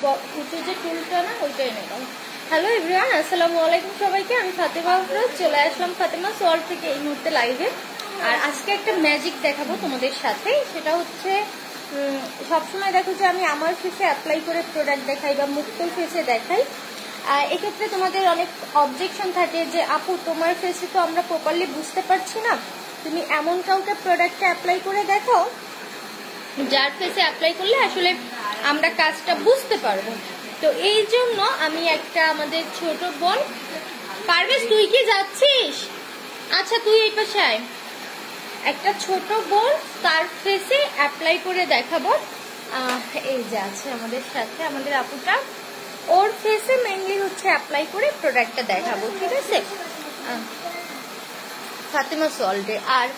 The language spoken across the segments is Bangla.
উঁচু যে টুলটা না ওইটা এনে দাও। হ্যালো এভরিওয়ান, আসসালামু আলাইকুম সবাইকে। আমি ফাতেমা আফরোজ চলে আসলাম ফাতেমা ওয়ার্ল্ড থেকে এই মুহূর্তে লাইভে। আর আজকে একটা ম্যাজিক দেখাবো তোমাদের সাথে। সেটা হচ্ছে সবসময় দেখো যে আমি আমার ফেসে অ্যাপ্লাই করে প্রোডাক্ট দেখাই বা মুক্তর ফেসে দেখাই। এক্ষেত্রে তোমাদের অনেক অবজেকশন থাকে যে আপু তোমার ফেসে তো আমরা প্রপারলি বুঝতে পারছি না, তুমি এমন কাউকে প্রোডাক্টটা অ্যাপ্লাই করে দেখো যার ফেসে অ্যাপ্লাই করলে আসলে আমরা কাজটা বুঝতে পারবো। তো এই জন্য আমি একটা আমাদের ছোট বোন, পারভেজ তুই কি যাচ্ছিস? আচ্ছা তুই এই পাশে আয়। একটা ছোট বোন তার ফেসে অ্যাপ্লাই করে দেখাবো। এই যে আছে আমাদের সাথে আমাদের আপুটা, ওর ফেসে মেইনলি হচ্ছে অ্যাপ্লাই করে প্রোডাক্টটা দেখাবো, ঠিক আছে? ফাতেমা ওয়ার্ল্ডে। আর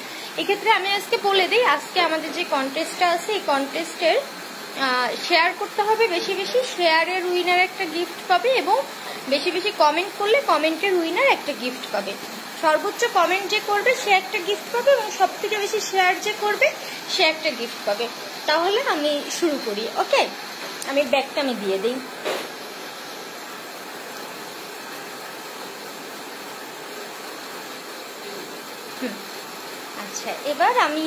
এক্ষেত্রে আমি আজকে বলে দিই, আজকে আমাদের যে কন্টেস্টটা আছে এই কন্টেস্টের শেয়ার করতে হবে বেশি বেশি, শেয়ারের উইনার একটা গিফট পাবে এবং বেশি বেশি কমেন্ট করলে কমেন্টের উইনার একটা গিফট পাবে। সর্বোচ্চ কমেন্ট যে করবে সে একটা গিফট পাবে এবং সব থেকে বেশি শেয়ার যে করবে সে একটা গিফট পাবে। তাহলে আমি শুরু করি, ওকে? আমি ব্যাগটা আমি দিয়ে দিই। আচ্ছা, এবার আমি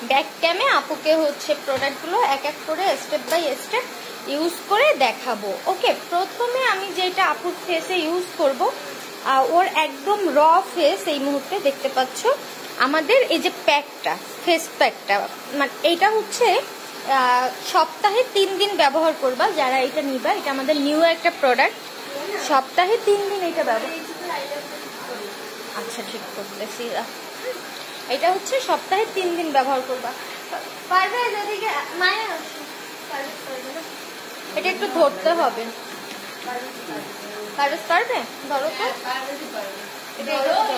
ব্যাক ক্যামে আপুকে হচ্ছে প্রোডাক্টগুলো এক এক করে স্টেপ বাই স্টেপ ইউজ করে দেখাবো, ওকে? প্রথমে আমি যেটা আপুর ফেসে ইউজ করব, ওর একদম র ফেস এই মুহূর্তে দেখতে পাচ্ছ। আমাদের এই যে প্যাকটা, ফেস প্যাকটা, মানে এইটা হচ্ছে সপ্তাহে 3 দিন ব্যবহার করবা যারা এটা নিবা। এটা আমাদের নিউ একটা প্রোডাক্ট, সপ্তাহে 3 দিন এটা ব্যবহার। আচ্ছা ঠিক করতেছি। এটা হচ্ছে সপ্তাহে 3 দিন ব্যবহার করবা। পারবে এদিকে মায়া, এটা একটু ধরতে হবে। পারবে পারবে ধরো তো,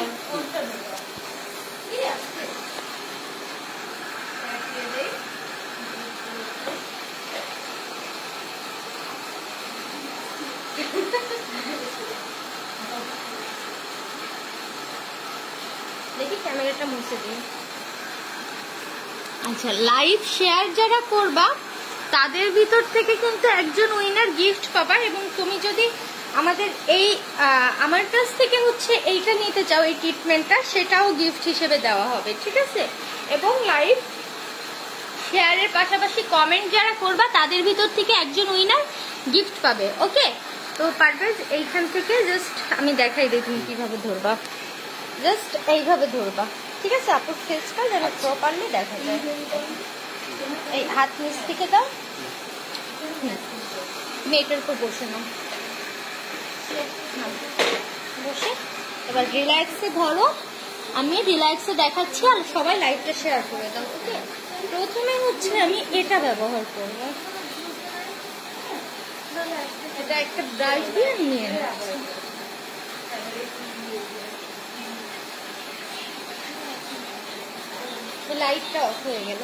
দেখি ক্যামেরাটা মুছে দিই। আচ্ছা, লাইভ শেয়ার যারা করবা তাদের ভিতর থেকে কিন্তু একজন উইনার গিফট পাবা। এবং তুমি যদি আমাদের এই আমার কাছ থেকে হচ্ছে এইটা নিতে চাও, এই ট্রিটমেন্টটা, সেটাও গিফট হিসেবে দেওয়া হবে, ঠিক আছে? এবং লাইভ শেয়ারের পাশাপাশি কমেন্ট যারা করবা তাদের ভিতর থেকে একজন উইনার গিফট পাবে, ওকে? তো পারভেজ এইখান থেকে জাস্ট আমি দেখাই দিই তুমি কিভাবে ধরবা। জাস্ট এইভাবে ধরবা, ঠিক আছে? আপুর ফেসটা যেন প্রপারলি দেখা যায়। এই হাত নিচ থেকে দাও, মেয়েটার উপর বসে নাও, বসে এবার রিল্যাক্সে ধরো। আমি রিল্যাক্সে দেখাচ্ছি আর সবাই লাইভটা শেয়ার করে দাও, ওকে? প্রথমে হচ্ছে আমি এটা ব্যবহার করব, এটা একটা ব্রাশ দিয়ে নিয়ে নিচ্ছি। লাইটটা অফ হয়ে গেল,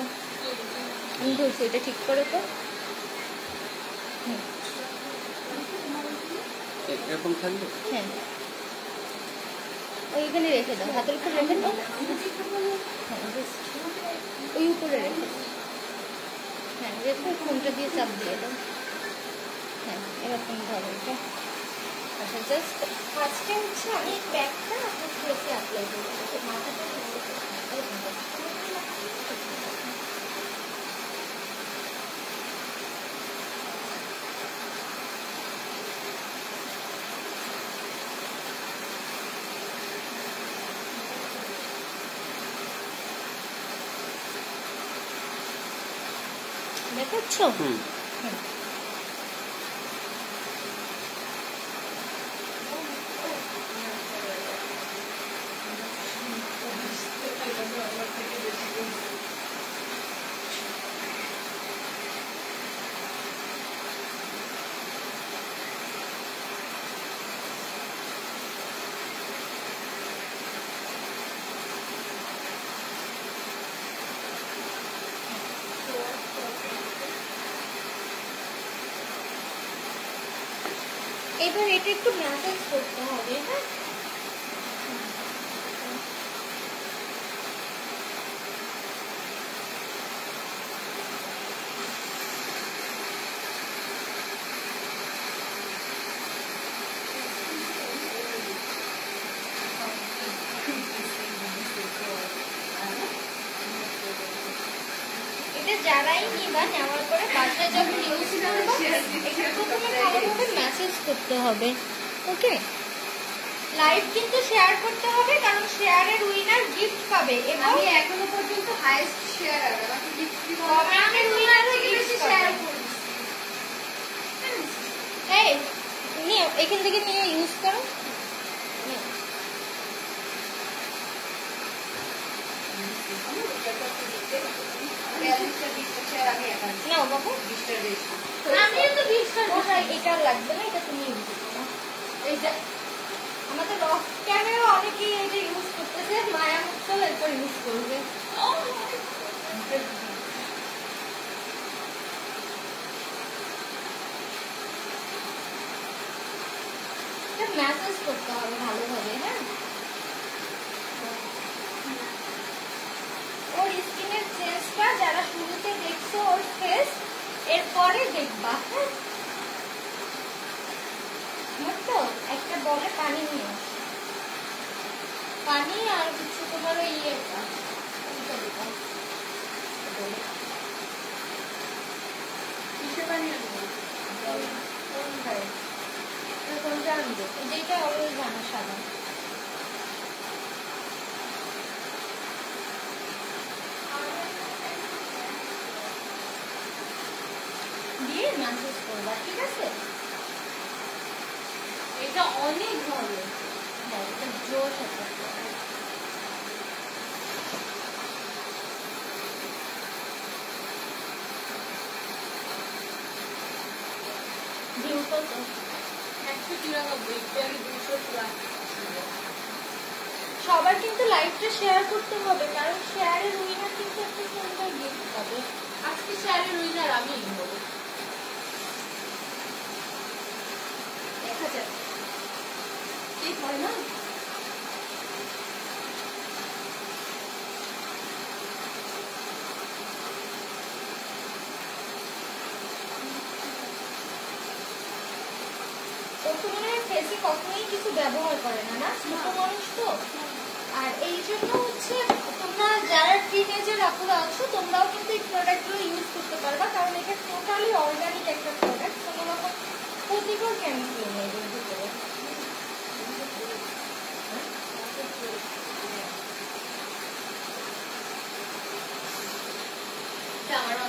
আমি বলছি এটা ঠিক করে তো। এরকম থাকবে? হ্যাঁ, ওইখানে রেখে দাও, হাতের উপর রেখে দাও। হ্যাঁ, ওই উপরে রেখে দাও। হ্যাঁ, রেখে ফোনটা দিয়ে চাপ দিয়ে দাও। হ্যাঁ, এরকম ধরো এটা। আচ্ছা, জাস্ট ফার্স্টে হচ্ছে আমি প্যাকটা আপনার ফেসে অ্যাপ্লাই করবো, মাথাটা দেখাচ্ছ? এবার এটা একটু ম্যাসাজ করতে হবে, হ্যাঁ? যারাই নিবা নেওয়ার পরে বাসায় যখন ইউজ করবো একটু প্রথমে ভালোভাবে ম্যাসেজ করতে হবে। ওকে, লাইভ কিন্তু শেয়ার করতে হবে, কারণ শেয়ারের উইনার গিফট পাবে। এবং আমি এখনো পর্যন্ত হাইয়েস্ট শেয়ার আমাকে গিফট দিব, কমেন্টের উইনারও গিফট শেয়ার করবে। এই নিয়ে এখান থেকে নিয়ে ইউজ করো। নাও বাবু, আমিও তো 20টা এটা লাগবে না, এটা তুমি ইউজ করো। এই যে আমাদের রক ক্যামেরা অনেকেই এই যে ইউজ করতেছে, মায়া মুক্ত এরপর ইউজ করবে। ম্যাসেজ করতে হবে ভালোভাবে। হ্যাঁ, ওর স্কিনের চেঞ্জটা যারা শুরুতে দেখছো ওর ফেস, এরপরে দেখবা। হ্যাঁ, তো একটা বলে পানি নিয়ে আসো, পানি আর কিছু তোমার ওই ইয়েটা যেটা অলওয়েজ জানা সাদা দিয়ে ম্যাসেজ করবা, ঠিক আছে? এটা অনেক ভালো, এটা জোর সাথে ভিউ কত 193 সবার কিন্তু লাইভটা শেয়ার করতে হবে, কারণ শেয়ারের উইনার কিন্তু একটা সুন্দর গিফট পাবে। আজকে শেয়ারের উইনার আমি বলবো, দেখা যাক ঠিক হয় না। ফেসে কখনোই কিছু ব্যবহার করে না, না ছোট মানুষ তো। আর এই জন্য হচ্ছে তোমরা যারা টিনেজের আপুরা আছো তোমরাও কিন্তু এই প্রোডাক্টগুলো ইউজ করতে পারবা, কারণ এটা টোটালি অর্গানিক একটা প্রোডাক্ট, কোনো রকম ক্ষতিকর কেমিক্যাল নেই এর ভিতরে।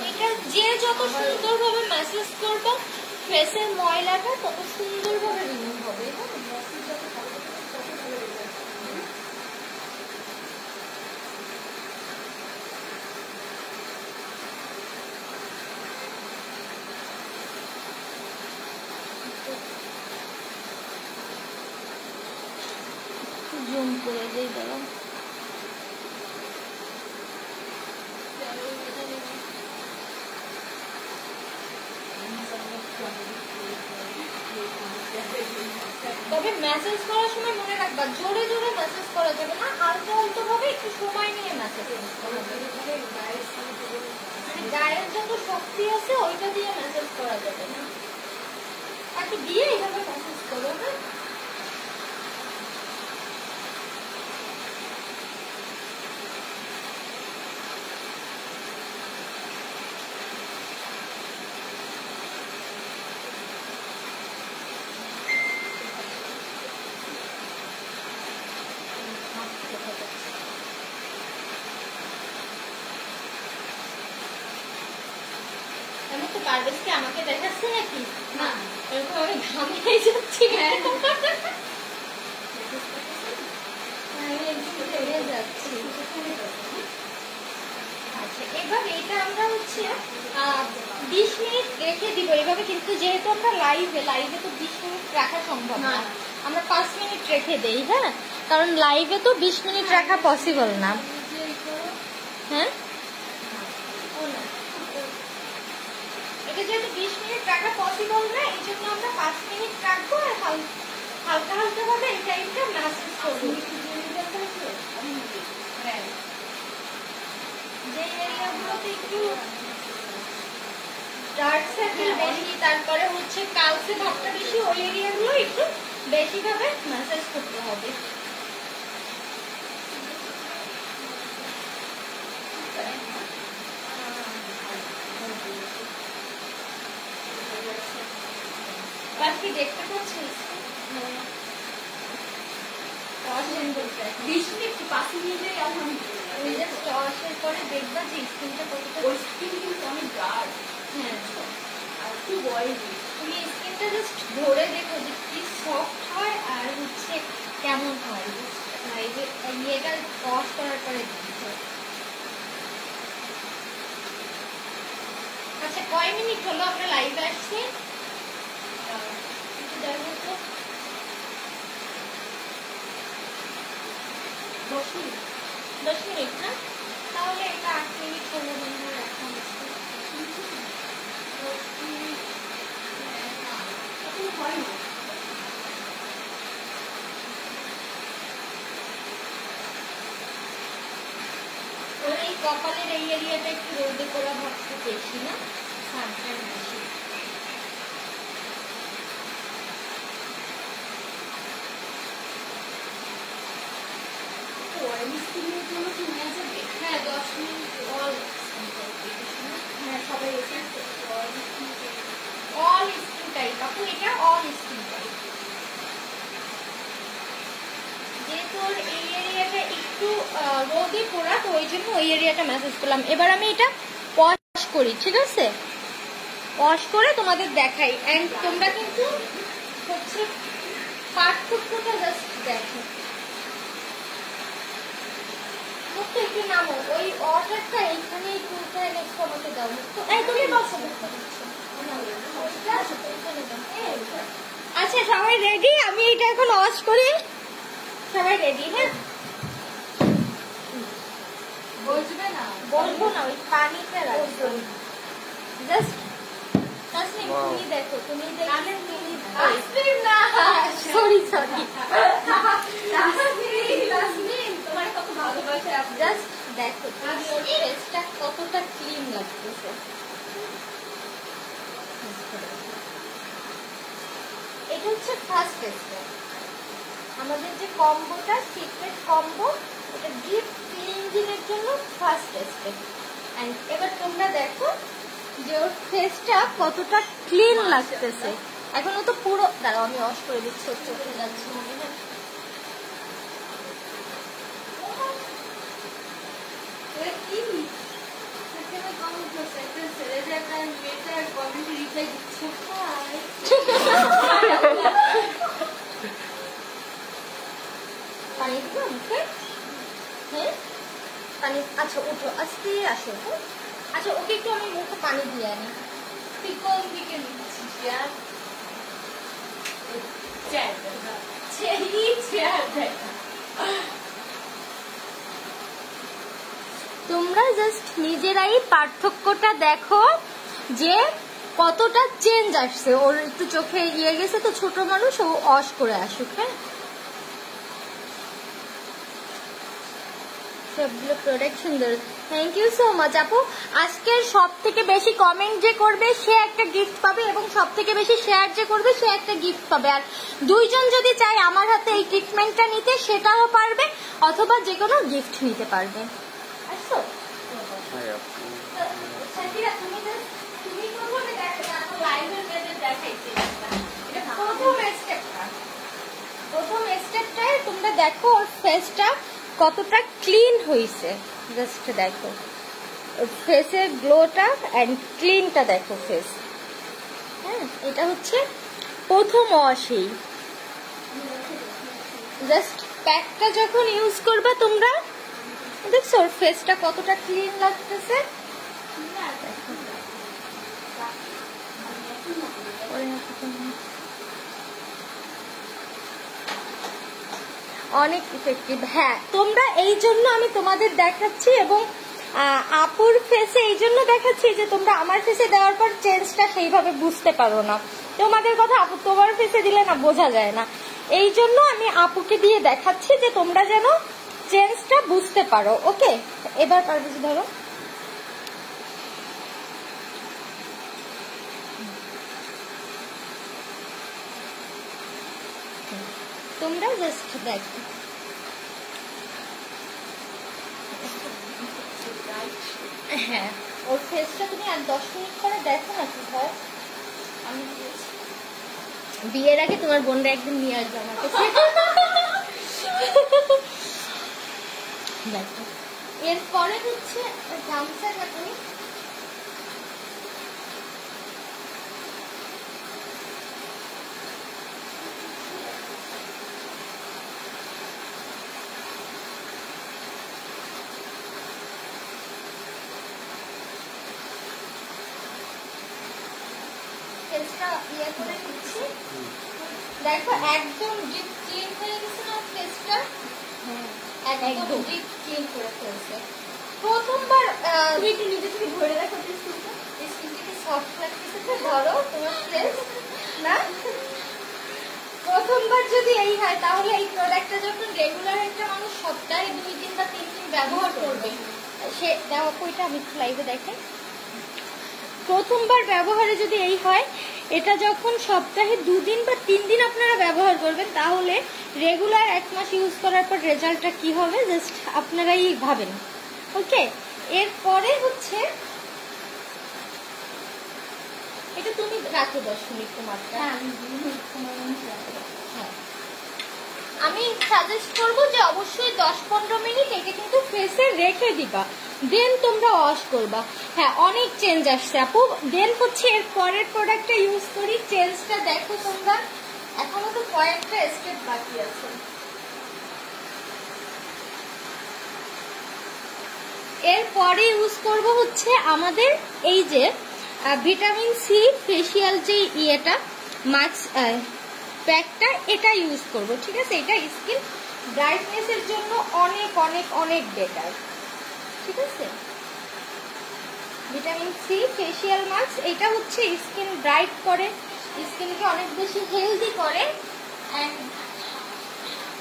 এটা যে যত সুন্দরভাবে ম্যাসেজ করবে ফেসের ময়লাটা তত সুন্দরভাবে রিমুভ হবে। জুম করে দিই, দাঁড়াও। তবে মেসেজ করার সময় মনে রাখবা জোরে জোরে মেসেজ করা যাবে না, হালকা হালকা ভাবে একটু সময় নিয়ে মেসেজ করতে হবে। মানে গায়ের যত শক্তি আছে ওইটা দিয়ে মেসেজ করা যাবে না, একটু দিয়ে এইভাবে মেসেজ করো। হ্যাঁ, পারভেজকে আমাকে দেখাচ্ছে নাকি? না, এরকম আমি ঘামিয়ে যাচ্ছি। আচ্ছা, এবার এটা আমরা হচ্ছে 20 মিনিট রেখে দিব এভাবে, কিন্তু যেহেতু আমরা লাইভে তো 20 মিনিট রাখা সম্ভব না, আমরা 5 মিনিট রেখে দেই। হ্যাঁ, কারণ লাইভে তো 20 মিনিট রাখা পসিবল না। হ্যাঁ, এটা যেহেতু 20 মিনিট রাখা পসিবল না, এই জন্য আমরা 5 মিনিট রাখবো আর হালকা হালকা ভাবে এই টাইমটা ম্যাসেজ করবো। যে এরিয়াগুলোতে একটু ডার্ক সার্কেল বেশি, তারপরে হচ্ছে কালচে ভাবটা বেশি, ওই এরিয়াগুলো একটু বেশি ভাবে ম্যাসেজ করতে হবে। বাকি দেখতে পাচ্ছিস 20 মিনিট 5 মিনিটেই আলহামদুলিল্লাহ। ওই যে ওয়াশের পরে দেখবা যে স্কিনটা কতটা ওর স্কিন কিন্তু অনেক গাঢ় হ্যাঁ আর খুব অয়েলি। তুমি স্কিনটা জাস্ট ধরে দেখো যে কি সফট হয় আর হচ্ছে কেমন হয় এই যে ইয়েটা ওয়াশ করার পরে দেখো। আচ্ছা কয় মিনিট হলো আমরা লাইভে আসছি? একটু দেখো তো 10 মিনিট না? তাহলে এটা 8 মিনিট হলো মনে হয় রাখা হচ্ছে। এখন হয় না। ওর এই কপালের এই এরিয়াটা একটু রোদে করা ভাবতে বেশি না সানটাইম বেশি। অয়েলি স্কিনের জন্য কি নেওয়া যাবে? হ্যাঁ 10 মিনিট অল হ্যাঁ সবাই এসে অল স্কিন টাইপ আপু এটা অল স্কিন টাইপ। যেহেতু ওর এই এরিয়াটা একটু রোদে পোড়া তো ওই জন্য ওই এরিয়াটা মেসেজ করলাম। এবার আমি এটা ওয়াশ করি, ঠিক আছে? ওয়াশ করে তোমাদের দেখাই এন্ড তোমরা কিন্তু হচ্ছে পার্থক্যটা জাস্ট দেখো। মুখটা একটু নামো, ওই ওয়াটারটা এইখানে একটু উঠায় নেক্সট আমাকে দাও। তো এই তুমি বসো। আচ্ছা সবাই রেডি? আমি এটা এখন ওয়াশ করি। সবাই রেডি? হ্যাঁ বসবে না। বলবো না, ওই পানিতে রাখবো জাস্ট। তাসনিম তুমি দেখো, তুমি দেখলে তুমি আসবে না। সরি সরি তাসনিম তোমার কত ভালোবাসে আপনি। জাস্ট দেখো তুমি ওর ফেসটা কতটা ক্লিন লাগতেছে। এটা হচ্ছে ফার্স্ট স্টেপ আমাদের যে কম্বোটা সিক্রেট কম্বো, এটা ডিপ ক্লিনজিংয়ের জন্য ফার্স্ট স্টেপ। এন্ড এবার তোমরা দেখো যে ওর ফেসটা কতটা ক্লিন লাগতেছে। এখনো তো পুরো দাঁড়াও আমি ওয়াশ করে দিচ্ছি, চোখে যাচ্ছে মনে হয়। এটা কি? এখানে কমেন্ট করছে একটা ছেলে যে একটা মেয়েটার কমেন্টে রিপ্লাই দিচ্ছে হাই। পানি দিব মুখে? হ্যাঁ পানি। আচ্ছা ওঠো আস্তে আসো। আচ্ছা ওকে একটু আমি মুখে পানি দিয়ে আনি। তুই কোন দিকে নিচ্ছিস ইয়ার? চেয়ার দেখা। চেয়ার দেখা। তোমরা জাস্ট নিজেরাই পার্থক্যটা দেখো যে কতটা চেঞ্জ আসছে। ওর একটু চোখে ইয়ে গেছে তো ছোট মানুষ, ও ওয়াশ করে আসুক। হ্যাঁ সবগুলো প্রোডাক্ট সুন্দর। থ্যাংক ইউ সো মাচ আপু। আজকের সব থেকে বেশি কমেন্ট যে করবে সে একটা গিফট পাবে এবং সব থেকে বেশি শেয়ার যে করবে সে একটা গিফট পাবে। আর দুইজন যদি চায় আমার হাতে এই ট্রিটমেন্টটা নিতে সেটাও পারবে, অথবা যে কোনো গিফট নিতে পারবে। আসছো সাকিরা তুমি তুমি কোথায় দেখো এখন লাইভের মেয়েদের দেখাইছি। এটা প্রথম স্টেপটাই তোমরা দেখো ওর ফেসটা কতটা ক্লিন হয়েছে। জাস্ট দেখো ওর ফেসের গ্লোটা এন্ড ক্লিনটা দেখো ফেস। হ্যাঁ এটা হচ্ছে প্রথম ওয়াশেই। জাস্ট প্যাকটা যখন ইউজ করবে তোমরা দেখছো ওর ফেসটা কতটা ক্লিন লাগতেছে। অনেক ইফেক্টিভ। হ্যাঁ তোমরা এই জন্য আমি তোমাদের দেখাচ্ছি এবং আপুর ফেসে এই জন্য দেখাচ্ছি যে তোমরা আমার ফেসে দেওয়ার পর চেঞ্জটা সেইভাবে বুঝতে পারো না। তোমাদের কথা আপু তোমার ফেসে দিলে না বোঝা যায় না, এই জন্য আমি আপুকে দিয়ে দেখাচ্ছি যে তোমরা যেন চেঞ্জটা বুঝতে পারো। ওকে এবার পারবে ধরো। তোমরা জাস্ট দেখো হ্যাঁ ওর ফেসটা তুমি আর 10 মিনিট করে দেখো না কি হয়। আমি বিয়ের আগে তোমার বোনরা একদিন নিয়ে আসবে আমার কাছে। দেখো এরপরে হচ্ছে গামছা কাটুনি। ইয়ে করে নিচ্ছি। দেখো একদম ডিপ ক্লিন হয়ে গেছে না ফেসটা, একদম ডিপ ক্লিন করে ফেলছে। প্রথমবার তুমি একটু নিজে থেকে ধরে রাখো স্কিনটা, স্কিনটাকে সফট লাগতেছে তো, ধরো তোমার ফেস না। প্রথমবার যদি এই হয় তাহলে এই প্রোডাক্টটা যখন রেগুলার একটা মানুষ সপ্তাহে 2 দিন বা 3 দিন ব্যবহার করবে, সে দেওয়া কইটা আমি লাইভে দেখে, প্রথমবার ব্যবহারে যদি এই হয়, এটা যখন সপ্তাহে 2 দিন বা 3 দিন আপনারা ব্যবহার করবেন, তাহলে রেগুলার 1 মাস ইউজ করার পর রেজাল্টটা কি হবে জাস্ট আপনারাই ভাবেন। ওকে, এরপরে হচ্ছে এটা তুমি রাখো 10 মিনিট তোমার। হ্যাঁ, আমি সাজেস্ট করবো যে অবশ্যই 10-15 মিনিট এটা কিন্তু ফেসে রেখে দিবা, দেন তোমরা ওয়াশ করবা। হ্যাঁ, অনেক চেঞ্জ আসছে আপু। দেন হচ্ছে এর পরের প্রোডাক্টটা ইউজ করি, চেঞ্জটা দেখো তোমরা। এখনো তো কয়েকটা স্টেপ বাকি আছে। এরপরে ইউজ করব হচ্ছে আমাদের এই যে ভিটামিন সি ফেসিয়াল যে ইয়েটা মাস্ক প্যাকটা, এটা ইউজ করব। ঠিক আছে, এটা স্কিন ব্রাইটনেসের জন্য অনেক অনেক অনেক বেটার। ঠিক আছে, ভিটামিন সি ফেসিয়াল মাস্ক, এটা হচ্ছে স্কিন ব্রাইট করে, স্কিনকে অনেক বেশি হেলদি করে। এন্ড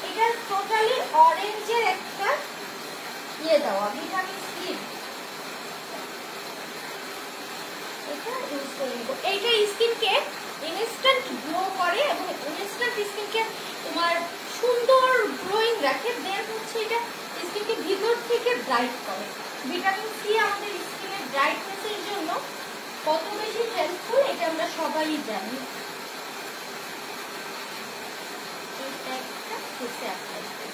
এটা টোটালি অরেঞ্জের একটা ইয়ে দেওয়া ভিটামিন সি, এটা ইউজ করে নিব। এইটা স্কিনকে ইনস্ট্যান্ট গ্লো করে এবং ইনস্ট্যান্ট স্কিনকে তোমার সুন্দর গ্লোয়িং রাখে। দেন হচ্ছে এটা স্কিনকে ভিতর থেকে ব্রাইট করে। ভিটামিন সি আমাদের স্কিনের ব্রাইটনেসের জন্য কত বেশি হেল্পফুল এটা আমরা সবাই জানি। এটা একটা ফেসে অ্যাপ্লাই করি।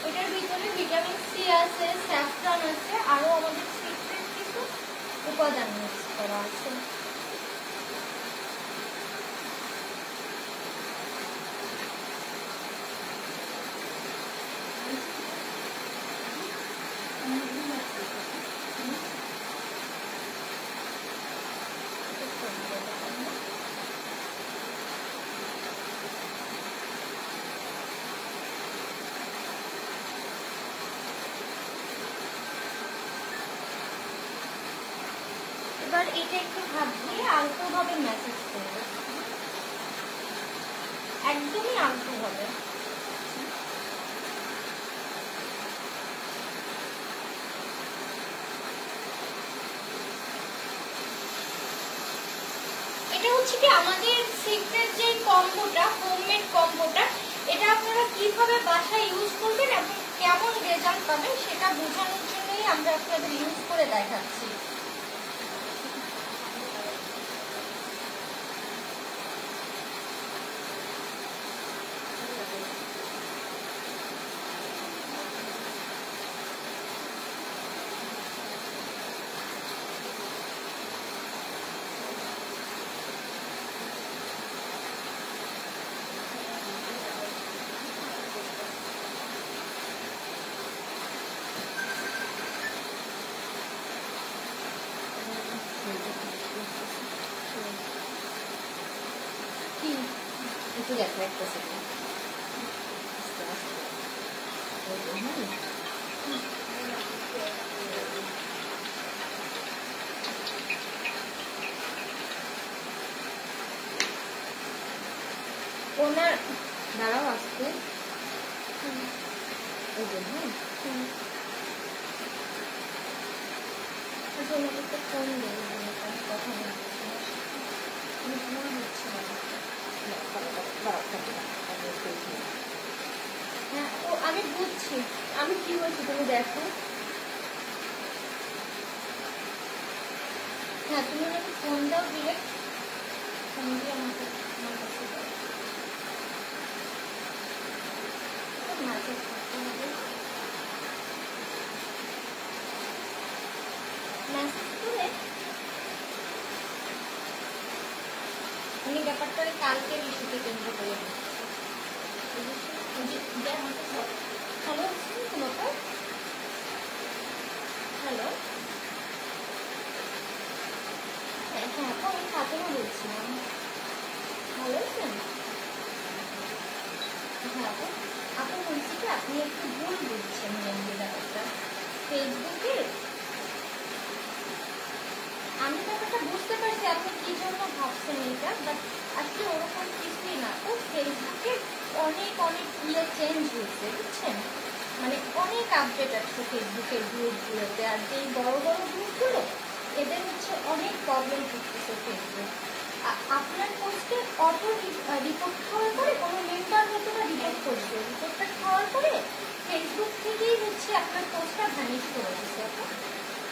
এটার ভিতরে ভিটামিন সি আছে, স্যাফরন আছে, আরো আমাদের সিক্রেট কিছু উপাদান মিক্স করা আছে। এবার এটা একটু হাত দিয়ে আলতোভাবে ম্যাসেজ করবো, একদমই আলতোভাবে। এটা হচ্ছে কি আমাদের সিক্রেট যে কম্বোটা, হোমমেড কম্বোটা, এটা আপনারা কিভাবে বাসায় ইউজ করবেন এবং কেমন রেজাল্ট পাবেন সেটা বোঝানোর জন্যই আমরা আপনাদের ইউজ করে দেখাচ্ছি। একটু দেখো একটা সেকেন্ড। ওনার দাঁড়াও আসতে, এই জন্য একটু ফোন দেয় কথা বলছি হ্যাঁ ও আমি বুঝছি আমি কি বলছি তুমি দেখো হ্যাঁ তুমি আমাকে ফোন দাও ডিরেক্ট ফোন দিয়ে আমাকে আমার কাছে দাও মাঝে থাকতে হবে মেসেজ করে উনি ব্যাপারটা কালকে ইস্যুতে কেন্দ্র করে হ্যালো তোমার হ্যালো হ্যাঁ হ্যাঁ তো আমি ফাতেমা বলছিলাম ভালো আছেন হ্যাঁ আপনি বলছি কি আপনি একটু ভুল বুঝছেন মেনলি ব্যাপারটা ফেসবুকে আমি ব্যাপারটা বুঝতে পারছি আপনি কি জন্য ভাবছেন এটা বাট আসলে ওরকম কিছুই না তো ফেসবুকে অনেক অনেক ইয়ে চেঞ্জ হয়েছে বুঝছেন মানে অনেক আপডেট আছে ফেসবুকের গ্রুপগুলোতে আর যেই বড় বড় গ্রুপগুলো এদের হচ্ছে অনেক প্রবলেম করতেছে ফেসবুক আপনার পোস্টে অটো রিপোর্ট খাওয়ার পরে কোনো মেম্বার হয়তো বা রিপোর্ট করছে রিপোর্টটা খাওয়ার পরে ফেসবুক থেকেই হচ্ছে আপনার পোস্টটা ভ্যানিশ করে দিচ্ছে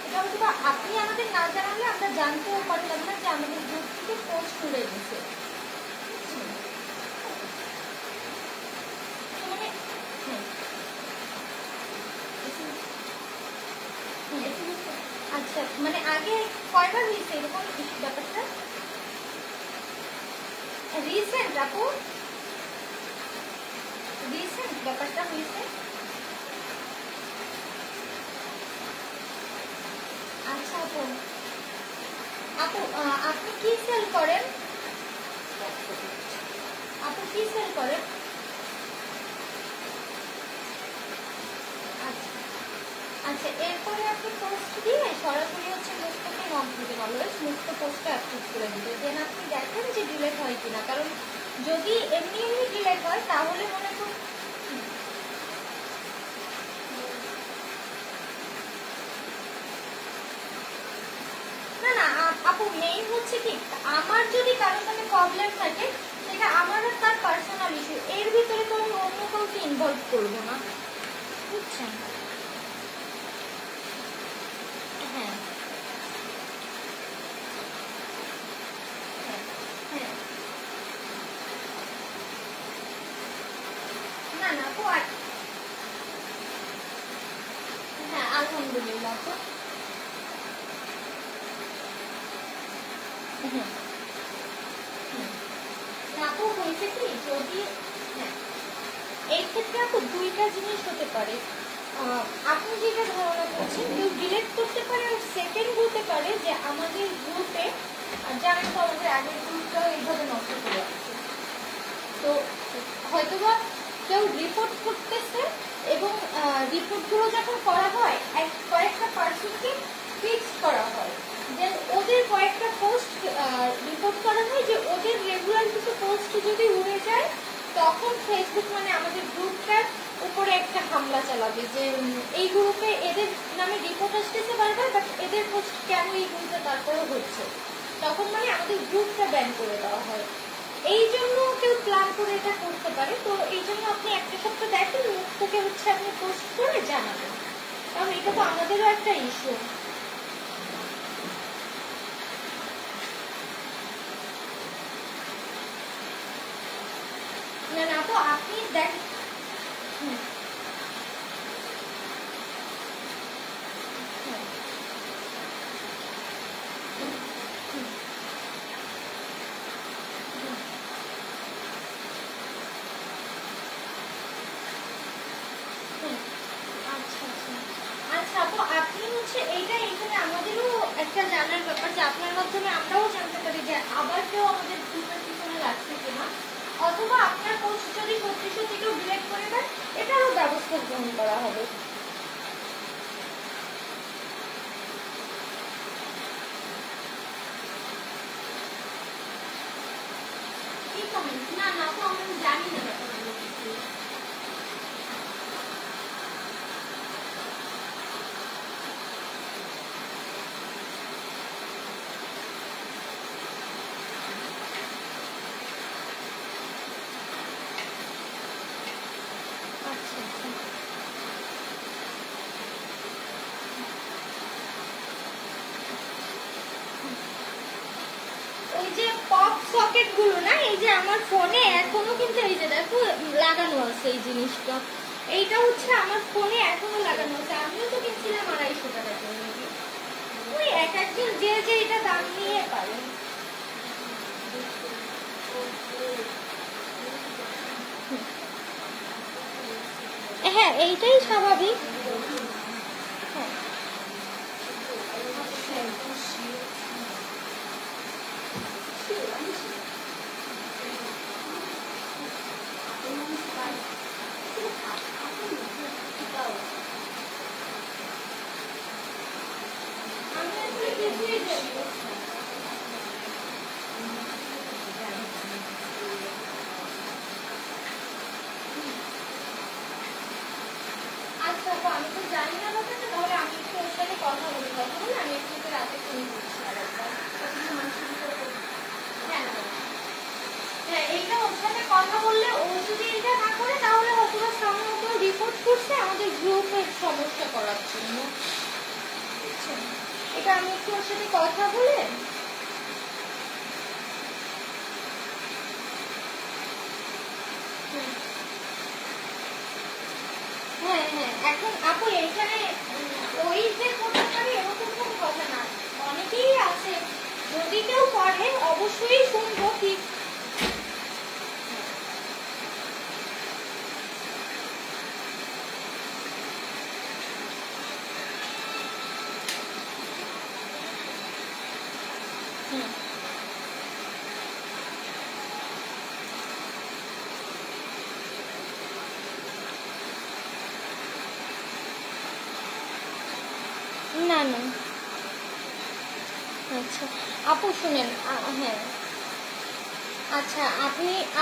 এটা হয়তো বা আপনি আমাদের না জানালে আমরা জানতেও পারলাম না যে আমাদের গ্রুপ থেকে পোস্ট তুলে দিচ্ছে মানে আচ্ছা মানে আগে কয়বার হয়েছে এরকম ব্যাপারটা রিসেন্ট আপু রিসেন্ট ব্যাপারটা হয়েছে আচ্ছা আপু আপু আপনি কি সেল করেন আপু কি সেল করেন আচ্ছা আচ্ছা এরপরে আপনি পোস্ট দিয়ে সরাসরি হচ্ছে মুক্তকে নক দিবেন অলওয়েজ মুক্ত পোস্টটা অ্যাক্টিভ করে দিবে দেন আপনি দেখেন যে ডিলেট হয় কিনা কারণ যদি এমনি এমনি ডিলেট হয় তাহলে মনে করুন না না আপু মেইন হচ্ছে কি আমার যদি কারোর সাথে প্রবলেম থাকে সেটা আমার আর তার পার্সোনাল ইস্যু এর ভিতরে তো আমি অন্য কাউকে ইনভলভ করবো না বুঝছেন হ্যাঁ হ্যাঁ না না আপু হ্যাঁ আলহামদুলিল্লাহ আপু আপু হয়েছে কি যদি হ্যাঁ এই ক্ষেত্রে আপু দুইটা জিনিস হতে পারে আপনি যেটা ধারণা করছেন কেউ ডিলেট করতে পারে আর সেকেন্ড হতে পারে যে আমাদের গ্রুপে জানেন তো আমাদের আগের গ্রুপটাও এইভাবে নষ্ট করে আছে তো হয়তোবা কেউ রিপোর্ট করতেছে এবং রিপোর্টগুলো যখন করা হয় কয়েকটা পার্সনকে ফিক্স করা হয় দেন ওদের কয়েকটা পোস্ট রিপোর্ট করা হয় যে ওদের রেগুলার কিছু পোস্ট যদি উড়ে যায় তখন ফেসবুক মানে আমাদের গ্রুপটার উপরে একটা হামলা চালাবে যে এই গ্রুপে এদের নামে রিপোর্ট আসতেছে বারবার বাট এদের পোস্ট কেন এই গ্রুপে তারপরে হচ্ছে তখন মানে আমাদের গ্রুপটা ব্যান করে দেওয়া হয় এই জন্য কেউ প্ল্যান করে এটা করতে পারে তো এই জন্য আপনি একটা সপ্তাহ দেখেন মুক্তকে হচ্ছে আপনি পোস্ট করে জানাবেন কারণ এটা তো আমাদেরও একটা ইস্যু না না তো আপনি দেখ আচ্ছা তো আপনি হচ্ছে এইটা এখানে আমাদেরও একটা জানার ব্যাপার যে আপনার মাধ্যমে আমরাও জানতে পারি যে আবার কেউ আমাদের গ্রুপের পিছনে লাগছে কিনা অথবা আপনার পোস্ট যদি সত্যি সত্যি কেউ ডিলেট করে দেয় এটারও ব্যবস্থা গ্রহণ করা হবে কি কমেন্ট না না তো আমি জানি না ব্যাপারগুলো কিছু পপ সকেট গুলো না, এই যে আমার ফোনে এখনো কিন্তু এই যে দেখো লাগানো আছে এই জিনিসটা, এইটা হচ্ছে আমার ফোনে এখনো লাগানো আছে। আমিও তো কিনছিলাম 250 টাকা করে। ওই এক একজন যে যে এটা দাম নিয়ে পারে। হ্যাঁ এইটাই স্বাভাবিক। হ্যাঁ আচ্ছা আমি তো জানি না ব্যাপারটা, তাহলে আমি একটু ওর সাথে কথা বলি, কথা বলে আমি একটু রাতে ফোন করছি আর একবার। হ্যাঁ হ্যাঁ এইটা ওর সাথে কথা বললে ও যদি এটা না করে তাহলে হয়তো সামনে ওকে রিপোর্ট করছে আমাদের গ্রুপের সমস্যা করার জন্য। এটা আমি একটু ওর সাথে কথা বলে হ্যাঁ হ্যাঁ এখন আপু এখানে ওই যে করতে পারি এরকম কোনো কথা না, অনেকেই আছে, যদি কেউ করে অবশ্যই শুনবো কি। না না আচ্ছা আপু শুনেন, হ্যাঁ আচ্ছা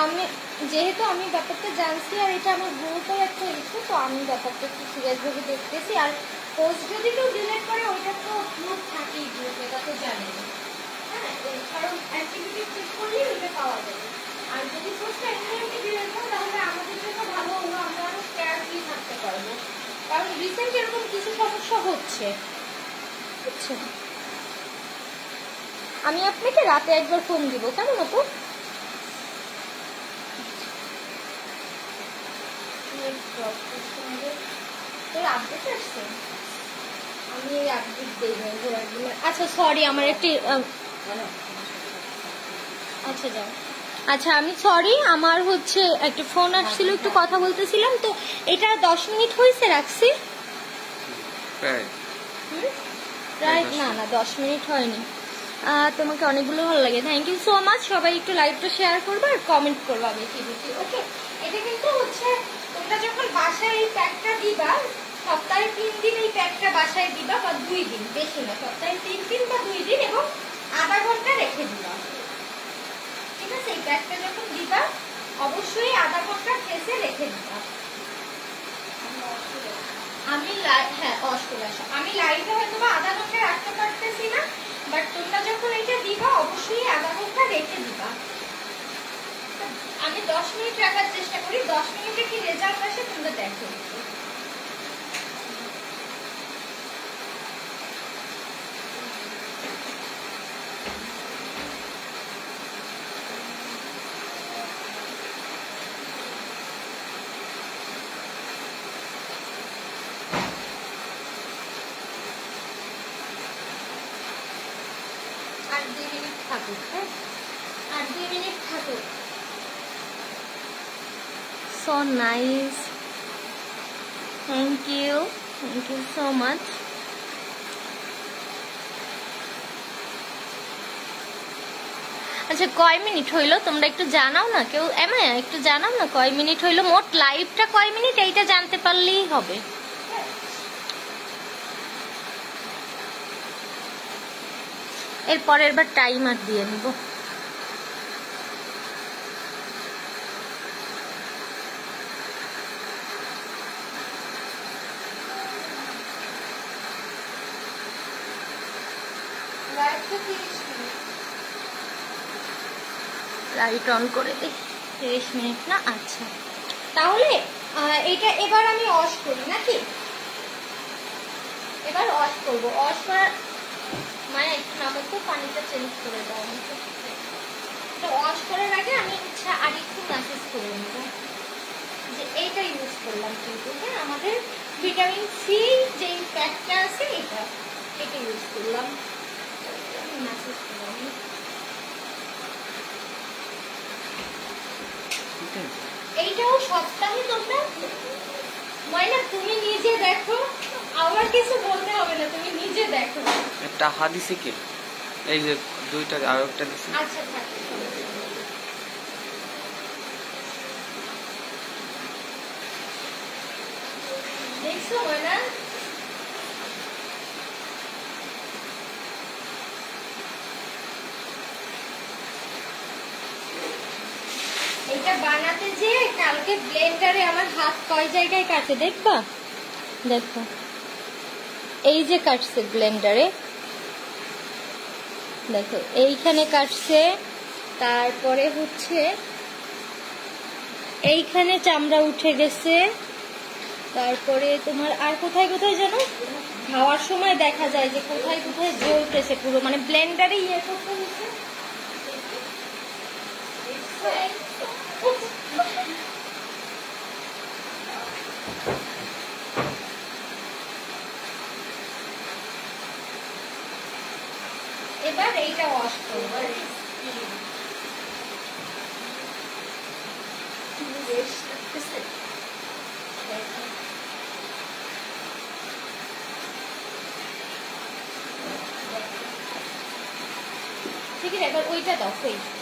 আমি যেহেতু আমি ব্যাপারটা জানছি আর এটা আমার গ্রুপের একটা ইস্যু, তো আমি ব্যাপারটা একটু সিরিয়াসভাবে দেখতেছি। আর পোস্ট যদি কেউ ডিলিট করে ওইটা তো গ্রুপ থাকেই গ্রুপে, এটা তো জানেন। হ্যাঁ কারণ অ্যাক্টিভিটি চেক করলেই ওইটা পাওয়া যাবে। আর যদি পোস্টটা এমনি ডিলিট হয় তাহলে আমাদের জন্য ভালো হলো, আমরা আরো কেয়ারফুলি থাকতে পারবো। কারণ রিসেন্ট এরকম কিছু সমস্যা হচ্ছে, বুঝছেন। আমি আপনাকে রাতে একবার ফোন দিব, কেমন আপু? তোর আপডেট আসছে, আমি এই আপডেট দিই না ঘোরাগুলো। আচ্ছা সরি আমার একটি আচ্ছা যাও। আচ্ছা আমি সরি, আমার হচ্ছে একটা ফোন আসছিল, একটু কথা বলতেছিলাম। তো এটা 10 মিনিট হয়েছে রাখছি প্রায়, না না 10 মিনিট হয়নি। তোমাকে অনেকগুলো ভালো লাগে, থ্যাংক ইউ সো মাচ। সবাই একটু লাইভটা শেয়ার করবে আর কমেন্ট করবে বেশি বেশি, ওকে। এটা কিন্তু হচ্ছে তোমরা যখন বাসায় এই প্যাকটা দিবা, সপ্তাহে 3 দিন এই প্যাকটা বাসায় দিবা, বা 2 দিন, বেশি না, সপ্তাহে 3 দিন বা 2 দিন, এবং আধা ঘন্টা রেখে দিবা, ঠিক আছে। এই প্যাকটা যখন দিবা অবশ্যই আধা ঘন্টা ফেসে রেখে দিবা। আমি হ্যাঁ অষ্টলাশা আমি লাইভে হয়তো আধা ঘন্টা রাখতে পারতেছি না, বাট তোমরা যখন এটা দিবা অবশ্যই আধা ঘন্টা রেখে দিবা। আমি 10 মিনিট রাখার চেষ্টা করি, 10 মিনিটে কি রেজাল্ট আসে তোমরা দেখো। আর 2 মিনিট থাকুক, হ্যাঁ আর 2 মিনিট থাকুক। So nice, thank you so much. আচ্ছা কয় মিনিট হইলো তোমরা একটু জানাও না, কেউ একটু জানাও না কয় মিনিট হইলো, মোট লাইভটা কয় মিনিট এইটা জানতে পারলেই হবে। এর পরের বার টাইমার দিয়ে নিব। লাইট অন করে দিই, 30 মিনিট না, আচ্ছা তাহলে এটা এবার আমি অস করি নাকি, এবার অস করবো। অস করার মায়া একটু নামক তো পানিটা চেঞ্জ করে দাও আমাকে। এটা ওয়াশ করার আগে আমি হচ্ছে আরেকটু ম্যাসেজ করে নেব। যে এইটা ইউজ করলাম কিন্তু, হ্যাঁ আমাদের ভিটামিন সি যে প্যাকটা আছে এটা ইউজ করলাম। ম্যাসেজ করলাম। এইটাও সপ্তাহে তোমরা ময়না তুমি নিজে দেখো, আমার কিছু বলতে হবে না, তুমি নিজে দেখো। একটা হাদিসে কি এই যে দুইটা আর একটা দিছি। আচ্ছা থাক, দেখছো ময়না? এটা বানাতে যে কালকে ব্লেন্ডারে আমার হাত কয় জায়গায় কাটে দেখবা, দেখো এই যে কাটছে ব্লেন্ডারে, দেখো এইখানে কাটছে, তারপরে হচ্ছে এইখানে চামড়া উঠে গেছে, তারপরে তোমার আর কোথায় কোথায় জানো খাওয়ার সময় দেখা যায় যে কোথায় কোথায় জ্বলতেছে পুরো, মানে ব্লেন্ডারে ইয়ে করতে হচ্ছে। এবার এইটা ওয়াশ করবো। ঠিক আছে, এবার ওইটা দাও,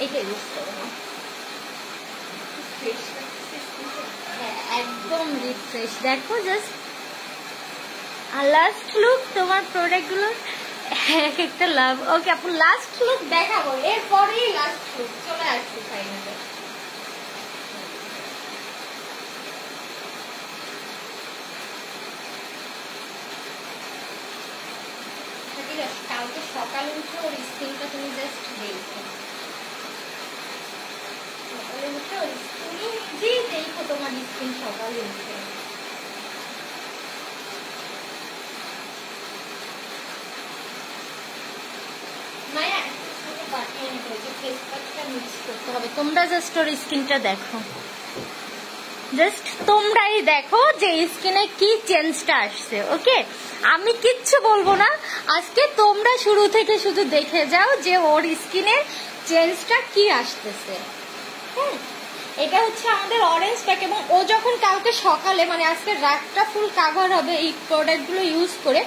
এইটা ইউজ করো না। হ্যাঁ একদম রিফ্রেশ, দেখো জাস্ট। আর লাস্ট লুক তোমার প্রোডাক্ট গুলো এক একটা লাভ। ওকে আপু লাস্ট লুক দেখাবো, এরপরেই লাস্ট লুক চলে আসছে ফাইনালে। কালকে সকালে উঠে ওর স্কিনটা তুমি জাস্ট দেখো, সকালে উঠে ওর তুমি নিজেই দেখো তোমার স্কিন সকালে উঠে। তোমরা জাস্ট ওর স্কিনটা দেখো, জাস্ট তোমরাই দেখো যে স্কিনে কি চেঞ্জটা আসছে। ওকে আমি কিচ্ছু বলবো না আজকে, তোমরা শুরু থেকে শুধু দেখে যাও যে ওর স্কিনের চেঞ্জটা কি আসতেছে। হ্যাঁ এটা হচ্ছে আমাদের অরেঞ্জ প্যাক, এবং ও যখন কালকে সকালে মানে আজকে রাতটা ফুল কাভার হবে এই প্রোডাক্টগুলো ইউজ করে,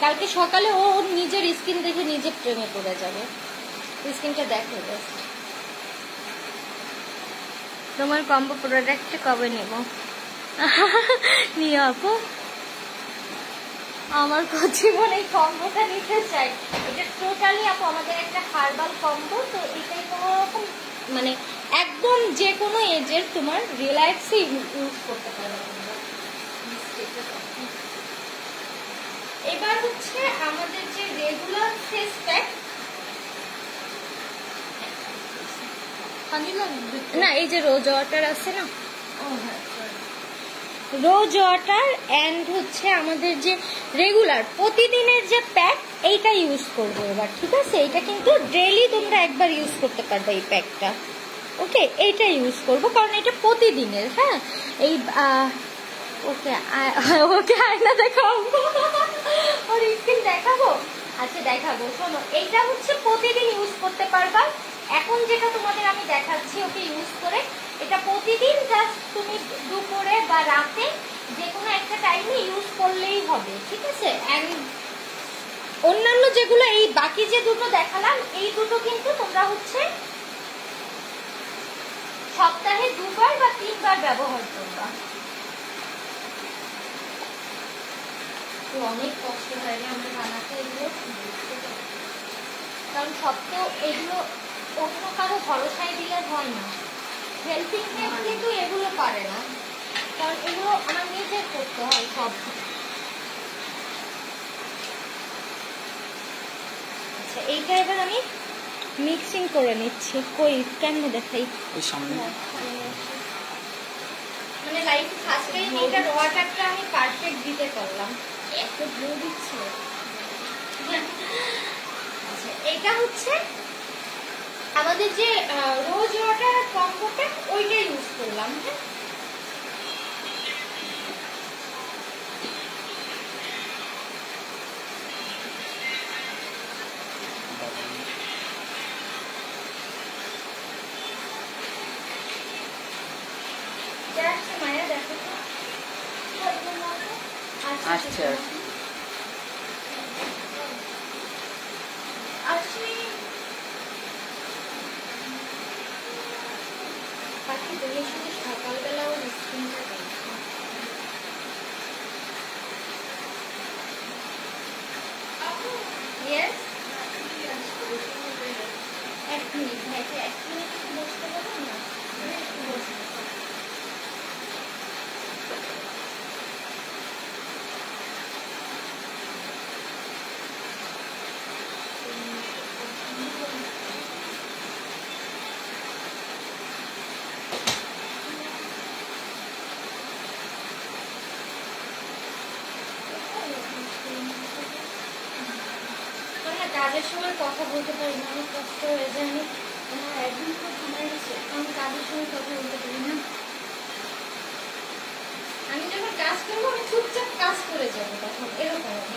কালকে সকালে ও ওর নিজের স্কিন দেখে নিজে প্রেমে পড়ে যাবে। স্কিনটা দেখো জাস্ট। তোমার কম্বো প্রোডাক্ট কবে নেব? নিও আপু, আমার জীবন এই কম্বোটা নিতে চাই। এটা টোটালি আপু আমাদের একটা হার্বাল কম্বো, তো এটাই কোনো রকম মানে একদম যে কোনো এজের তোমার রিল্যাক্সে ইউজ করতে পারবে। এবার হচ্ছে আমাদের যে রেগুলার ফেস প্যাক, না এই যে রোজ ওয়াটার আছে না, রোজ ওয়াটার এন্ড হচ্ছে আমাদের যে রেগুলার প্রতিদিনের যে প্যাক এইটা ইউজ করবো এবার। ঠিক আছে, এটা কিন্তু ডেইলি তোমরা একবার ইউজ করতে পারবে এই প্যাকটা। ওকে এইটা ইউজ করবো কারণ এটা প্রতিদিনের। হ্যাঁ এই ওকে ওকে আয়না দেখাবো, ওর স্কিন দেখাবো। আচ্ছা দেখাবো, শোনো এইটা হচ্ছে প্রতিদিন ইউজ করতে পারবা। এখন যেটা তোমাদের আমি দেখাচ্ছি ওকে ইউজ করে, এটা প্রতিদিন জাস্ট তুমি দুপুরে বা রাতে যে কোনো একটা টাইমে ইউজ করলেই হবে। ঠিক আছে, এন্ড অন্যান্য যেগুলো এই বাকি যে দুটো দেখালাম এই দুটো কিন্তু তোমরা হচ্ছে সপ্তাহে 2 বার বা 3 বার ব্যবহার করবা। অনেক কষ্ট হয় না আমরা বানাতে এগুলো, কারণ সপ্তাহ এগুলো অন্য কারো ভরসায় দিলে হয় না। হেল্পিং হ্যান্ড কিন্তু এগুলো পারে না, কারণ এগুলো আমার নিজের করতে হয় সব। আচ্ছা এইটা এবার আমি মিক্সিং করে নিচ্ছি। কই কেমনে দেখাই, ওই সামনে মানে লাইফ ফার্স্ট টাইম এইটার ওয়াটারটা আমি পারফেক্ট দিতে পারলাম, এত ব্লু দিচ্ছে। আচ্ছা এটা হচ্ছে আমাদের যে রোজ ওয়াটার কম্বোটা ওইটা ইউজ করলাম। হ্যাঁ, মায়া দেখো আসছে পাখি তুমি শুধু সকালবেলা ওর স্কিনটা দেখো। Yes? 1 মিনিট ভাইকে 1 মিনিট বসতে বলুন না। কাজের সময় কথা বলতে পারি না, অনেক কষ্ট হয়ে যায়। আমার একদিন খুব ঘুমাই গেছে, আমি কাজের সময় কথা বলতে পারি না। আমি যখন কাজ করবো আমি চুপচাপ কাজ করে যাবো, তখন এরকম হবে।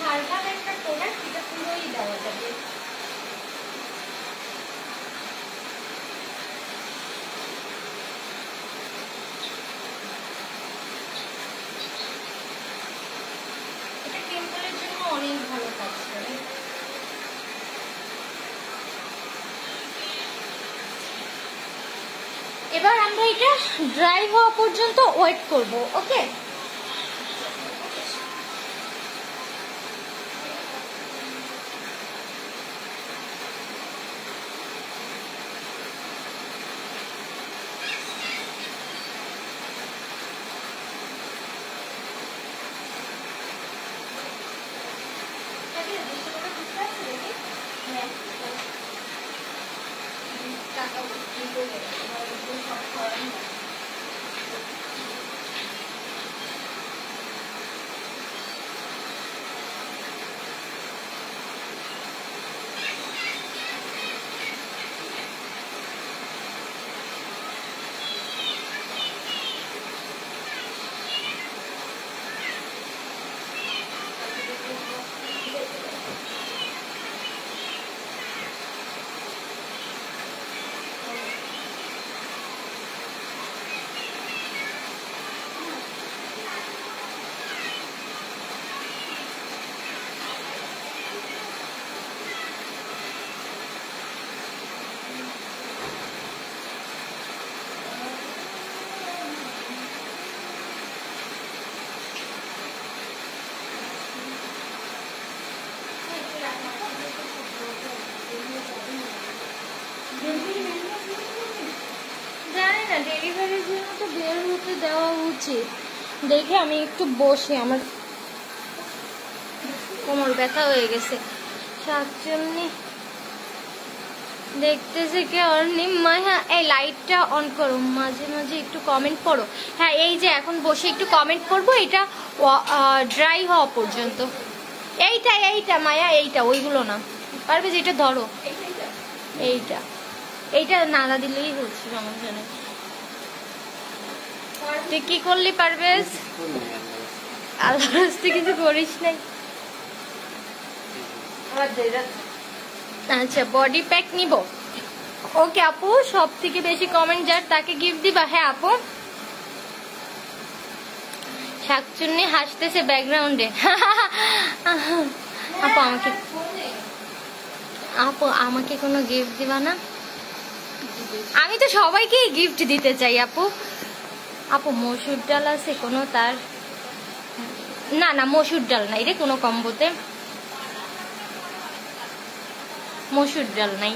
হার্বাল একটা প্রোডাক্ট, এটা পুরোই দেওয়া যাবে। এটা পিম্পলের জন্য অনেক ভালো কাজ করে। এবার আমরা এটা ড্রাই হওয়া পর্যন্ত ওয়েট করব। ওকে, জানি না ডেলিভারির জন্য তো বের হতে দেওয়া উচিত। দেখে আমি একটু বসে, আমার কোমর ব্যথা হয়ে গেছে। শাকচুন্নি দেখতেছে কি অর্ণিমা? হ্যাঁ, এই লাইটটা অন করো, মাঝে মাঝে একটু কমেন্ট করো। হ্যাঁ, এই যে এখন বসে একটু কমেন্ট করবো, এটা ড্রাই হওয়া পর্যন্ত। এইটা মায়া, এইটা ওইগুলো না, পারবে যেটা ধরো, এইটা নাড়া দিলেই হচ্ছে, সমস্যা নেই। তুই কি করলি পারবেজ? আল্লাহর রাস্তায় কিছু করিস নাই। আচ্ছা, বডি প্যাক নিব। ওকে আপু, সব থেকে বেশি কমেন্ট যার তাকে গিফট দিবা। হ্যাঁ আপু। শাকচুন্নি হাসতেছে ব্যাকগ্রাউন্ডে। আপু আমাকে কোনো গিফট দিবা না? আমি তো সবাইকেই গিফট দিতে চাই আপু। আপু মসুর ডাল আছে কোনো? তার না মসুর ডাল নাই রে কোনো কম্বোতে, মসুর ডাল নাই।